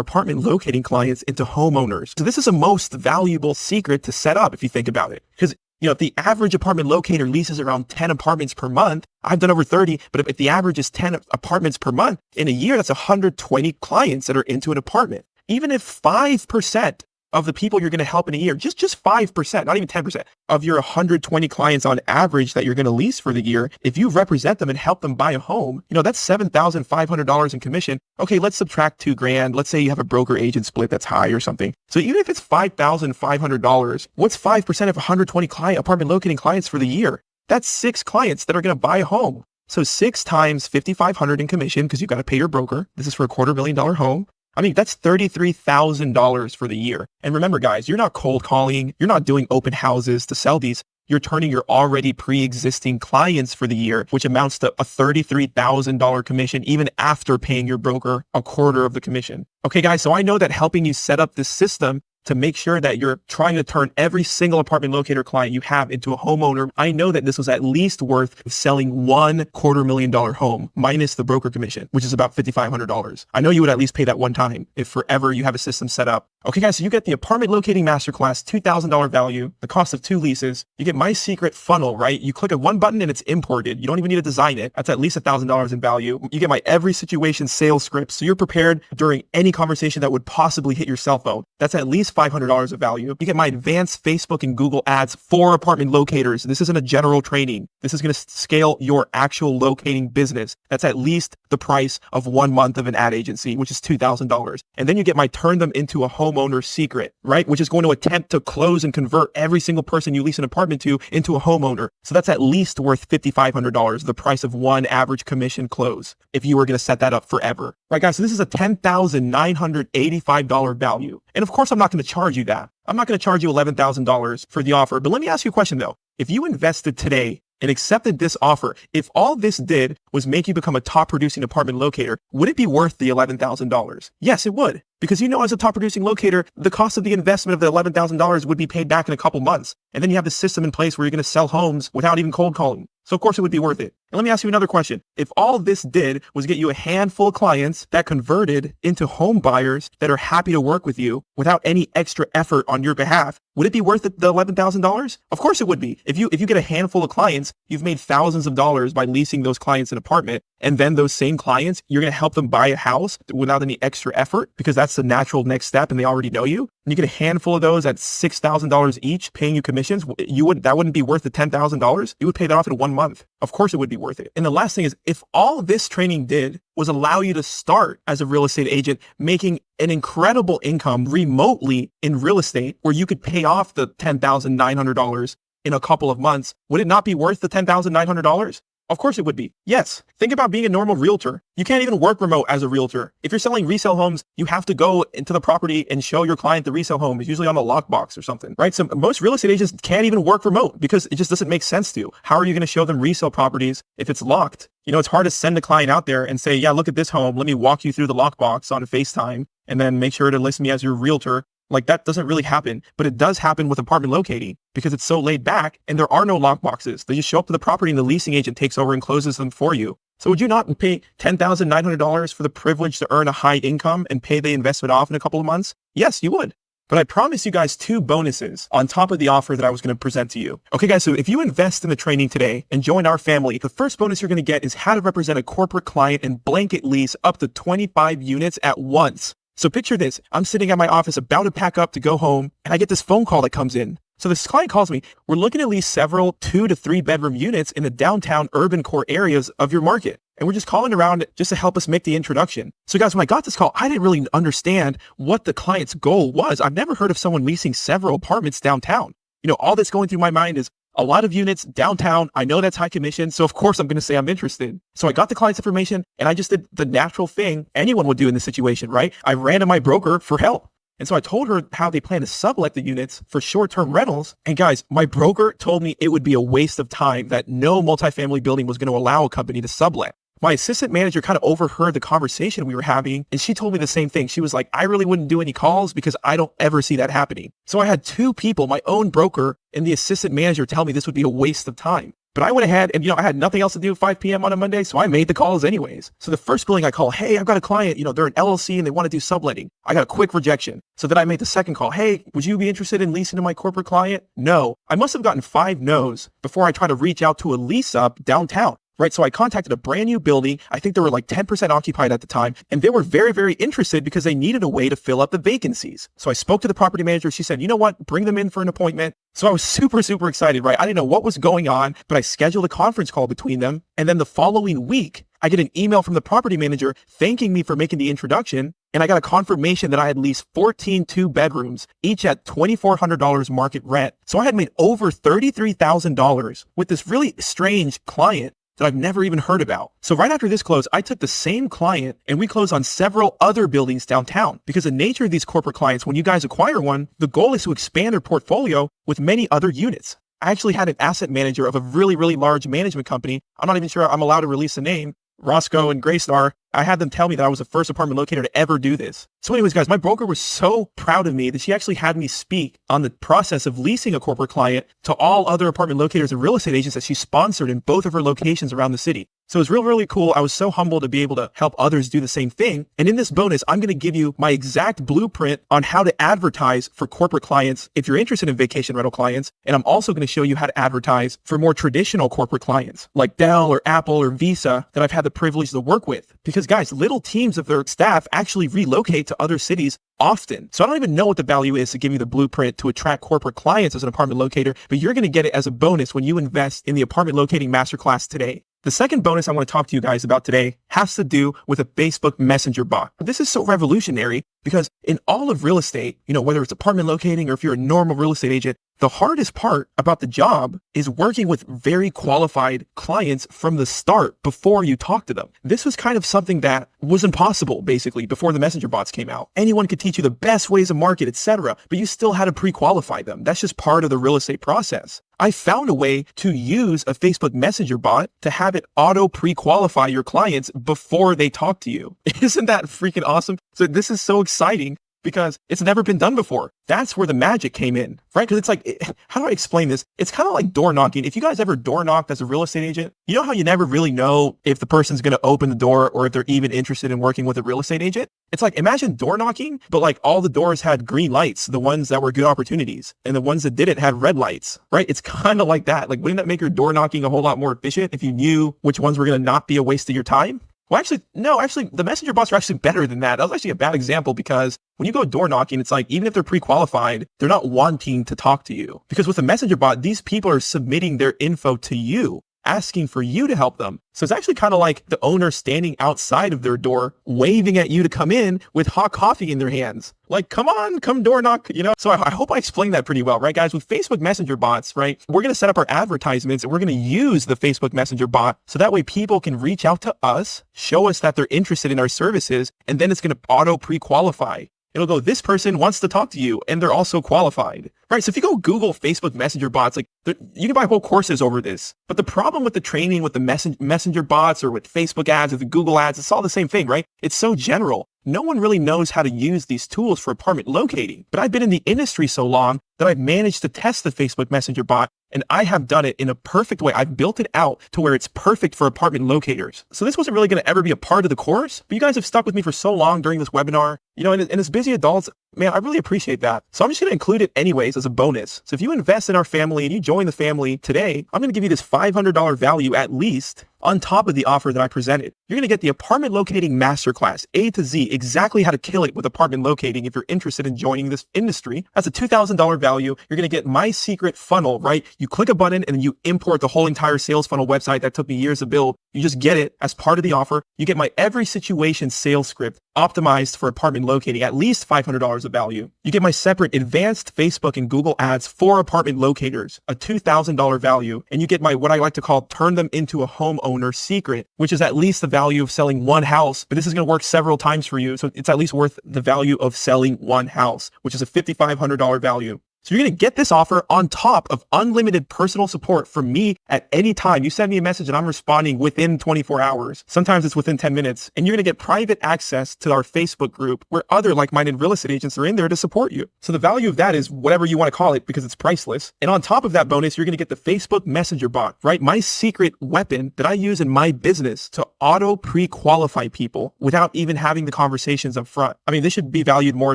apartment locating clients into homeowners. So this is a most valuable secret to set up if you think about it. Because if the average apartment locator leases around 10 apartments per month, I've done over 30, but if the average is 10 apartments per month, in a year, that's 120 clients that are into an apartment. Even if 5% of the people you're going to help in a year, just 5%, not even 10% of your 120 clients on average that you're going to lease for the year, if you represent them and help them buy a home, that's $7,500 in commission. Okay, let's subtract $2,000. Let's say you have a broker agent split that's high or something. So even if it's $5,500, what's 5% of 120 apartment locating clients for the year? That's 6 clients that are going to buy a home. So 6 times $5,500 in commission because you've got to pay your broker. This is for a $250,000 home. I mean, that's $33,000 for the year. And remember, guys, you're not cold calling. You're not doing open houses to sell these. You're turning your already pre-existing clients for the year, which amounts to a $33,000 commission, even after paying your broker a quarter of the commission. Okay, guys, so I know that helping you set up this system to make sure that you're trying to turn every single apartment locator client you have into a homeowner, I know that this was at least worth selling one $250,000 home minus the broker commission, which is about $5,500. I know you would at least pay that one time if forever you have a system set up. Okay, guys, so you get the apartment locating masterclass, $2,000 value, the cost of 2 leases. You get my secret funnel, right? You click a one button and it's imported. You don't even need to design it. That's at least $1,000 in value. You get my every situation sales script. So you're prepared during any conversation that would possibly hit your cell phone. That's at least $500 of value. You get my advanced Facebook and Google ads for apartment locators. This isn't a general training. This is going to scale your actual locating business. That's at least the price of 1 month of an ad agency, which is $2,000. And then you get my turn them into a homeowner secret, right? Which is going to attempt to close and convert every single person you lease an apartment to into a homeowner. So that's at least worth $5,500, the price of one average commission close, if you were going to set that up forever. Right, guys, so this is a $10,985 value. And of course, I'm not going to charge you that. I'm not going to charge you $11,000 for the offer. But let me ask you a question, though. If you invested today and accepted this offer, if all this did was make you become a top producing apartment locator, would it be worth the $11,000? Yes, it would. Because as a top producing locator, the cost of the investment of the $11,000 would be paid back in a couple months. And then you have the system in place where you're going to sell homes without even cold calling. So of course it would be worth it. And let me ask you another question. If all this did was get you a handful of clients that converted into home buyers that are happy to work with you without any extra effort on your behalf, would it be worth the $11,000? Of course it would be. If you get a handful of clients, you've made thousands of dollars by leasing those clients an apartment. And then those same clients, you're going to help them buy a house without any extra effort because that's the natural next step and they already know you. And you get a handful of those at $6,000 each paying you commissions. That wouldn't be worth the $10,000. You would pay that off in 1 month. Of course it would be worth it. And the last thing is, if all this training did was allow you to start as a real estate agent making an incredible income remotely in real estate where you could pay off the $10,900 in a couple of months, would it not be worth the $10,900? Of course it would be. Yes. Think about being a normal realtor. You can't even work remote as a realtor. If you're selling resale homes, you have to go into the property and show your client the resale home. It's usually on the lockbox or something, right? So most real estate agents can't even work remote because it just doesn't make sense to you. How are you going to show them resale properties if it's locked? It's hard to send a client out there and say, yeah, look at this home. Let me walk you through the lockbox on a FaceTime and then make sure to list me as your realtor. Like that doesn't really happen, but it does happen with apartment locating because it's so laid back and there are no lock boxes. They just show up to the property and the leasing agent takes over and closes them for you. So would you not pay $10,900 for the privilege to earn a high income and pay the investment off in a couple of months? Yes, you would. But I promise you guys 2 bonuses on top of the offer that I was going to present to you. Okay, guys, so if you invest in the training today and join our family, the first bonus you're going to get is how to represent a corporate client and blanket lease up to 25 units at once. So picture this, I'm sitting at my office about to pack up to go home and I get this phone call that comes in. So this client calls me, we're looking at lease several 2 to 3 bedroom units in the downtown urban core areas of your market. And we're just calling around just to help us make the introduction. So guys, when I got this call, I didn't really understand what the client's goal was. I've never heard of someone leasing several apartments downtown. All that's going through my mind is a lot of units downtown. I know that's high commission. So of course I'm going to say I'm interested. So I got the client's information and I just did the natural thing anyone would do in this situation, right? I ran to my broker for help. And so I told her how they plan to sublet the units for short-term rentals. And guys, my broker told me it would be a waste of time, that no multifamily building was going to allow a company to sublet. My assistant manager kind of overheard the conversation we were having, and she told me the same thing. She was like, I really wouldn't do any calls because I don't ever see that happening. So I had 2 people, my own broker and the assistant manager, tell me this would be a waste of time. But I went ahead and, I had nothing else to do at 5 p.m. on a Monday, so I made the calls anyways. So the first building I call, hey, I've got a client, they're an LLC and they want to do subletting. I got a quick rejection. So then I made the second call. Hey, would you be interested in leasing to my corporate client? No. I must have gotten 5 no's before I tried to reach out to a lease up downtown. Right. So I contacted a brand new building. I think they were like 10% occupied at the time. And they were very, very interested because they needed a way to fill up the vacancies. So I spoke to the property manager. She said, you know what? Bring them in for an appointment. So I was super, super excited, right? I didn't know what was going on, but I scheduled a conference call between them. And then the following week, I get an email from the property manager thanking me for making the introduction. And I got a confirmation that I had leased 14 2-bedrooms, each at $2,400 market rent. So I had made over $33,000 with this really strange client that I've never even heard about. So right after this close, I took the same client and we closed on several other buildings downtown, because the nature of these corporate clients, when you guys acquire one, the goal is to expand their portfolio with many other units. I actually had an asset manager of a really, really large management company. I'm not even sure I'm allowed to release the name, Roscoe and Graystar. I had them tell me that I was the first apartment locator to ever do this. So anyways, guys, my broker was so proud of me that she actually had me speak on the process of leasing a corporate client to all other apartment locators and real estate agents that she sponsored in both of her locations around the city. So it was really, really cool. I was so humbled to be able to help others do the same thing. And in this bonus, I'm going to give you my exact blueprint on how to advertise for corporate clients if you're interested in vacation rental clients. And I'm also going to show you how to advertise for more traditional corporate clients like Dell or Apple or Visa that I've had the privilege to work with. Because guys, little teams of their staff actually relocate to other cities often. So I don't even know what the value is to give you the blueprint to attract corporate clients as an apartment locator, but you're going to get it as a bonus when you invest in the apartment locating masterclass today. The second bonus I want to talk to you guys about today has to do with a Facebook Messenger bot. This is so revolutionary because in all of real estate, whether it's apartment locating or if you're a normal real estate agent, the hardest part about the job is working with very qualified clients from the start before you talk to them. This was kind of something that was impossible basically before the messenger bots came out. Anyone could teach you the best ways to market, etc., but you still had to pre-qualify them. That's just part of the real estate process. I found a way to use a Facebook Messenger bot to have it auto pre-qualify your clients before they talk to you. Isn't that freaking awesome? So this is so exciting because it's never been done before. That's where the magic came in, right? Because it's like, how do I explain this? It's kind of like door knocking. If you guys ever door knocked as a real estate agent, you know how you never really know if the person's going to open the door or if they're even interested in working with a real estate agent? It's like, imagine door knocking, but like all the doors had green lights, the ones that were good opportunities, and the ones that didn't had red lights, right? It's kind of like that. Like, wouldn't that make your door knocking a whole lot more efficient if you knew which ones were going to not be a waste of your time? Well, actually, no, the messenger bots are actually better than that. That was actually a bad example because when you go door knocking, it's like, even if they're pre-qualified, they're not wanting to talk to you. Because with a messenger bot, these people are submitting their info to you, asking for you to help them. So it's actually kind of like the owner standing outside of their door, waving at you to come in with hot coffee in their hands. Like, come on, come door knock, you know? So I hope I explained that pretty well, right, guys? With Facebook Messenger bots, right, we're going to set up our advertisements and we're going to use the Facebook Messenger bot so that way people can reach out to us, show us that they're interested in our services, and then it's going to auto pre-qualify. It'll go, this person wants to talk to you and they're also qualified, right? So if you go Google Facebook Messenger bots, like you can buy whole courses over this. But the problem with the training with the messenger bots or with Facebook ads or the Google ads, it's all the same thing, right? It's so general. No one really knows how to use these tools for apartment locating. But I've been in the industry so long that I've managed to test the Facebook Messenger bot, and I have done it in a perfect way. I've built it out to where it's perfect for apartment locators. So this wasn't really going to ever be a part of the course, but you guys have stuck with me for so long during this webinar, you know, and as busy adults, man, I really appreciate that. So I'm just going to include it anyways as a bonus. So if you invest in our family and you join the family today, I'm going to give you this $500 value at least on top of the offer that I presented. You're going to get the apartment locating masterclass, A to Z, exactly how to kill it with apartment locating if you're interested in joining this industry. That's a $2,000 value. You're going to get my secret funnel, right? You click a button and then you import the whole entire sales funnel website that took me years to build. You just get it as part of the offer. You get my every situation sales script optimized for apartment locating, at least $500 of value. You get my separate advanced Facebook and Google ads for apartment locators, a $2,000 value. And you get my, what I like to call, turn them into a homeowner secret, which is at least the value of selling one house. But this is going to work several times for you. So it's at least worth the value of selling one house, which is a $5,500 value. So you're going to get this offer on top of unlimited personal support from me at any time. You send me a message and I'm responding within 24 hours. Sometimes it's within 10 minutes. And you're going to get private access to our Facebook group where other like-minded real estate agents are in there to support you. So the value of that is whatever you want to call it because it's priceless. And on top of that bonus, you're going to get the Facebook Messenger bot, right? My secret weapon that I use in my business to auto pre-qualify people without even having the conversations up front. I mean, this should be valued more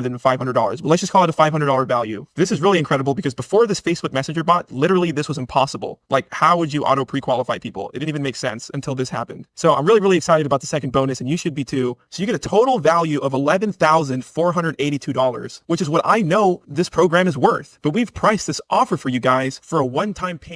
than $500, but let's just call it a $500 value. This is really incredible because before this Facebook Messenger bot, literally this was impossible. Like, how would you auto pre-qualify people? It didn't even make sense until this happened. So I'm really, really excited about the second bonus, and you should be too. So you get a total value of $11,482, which is what I know this program is worth. But we've priced this offer for you guys for a one-time payment.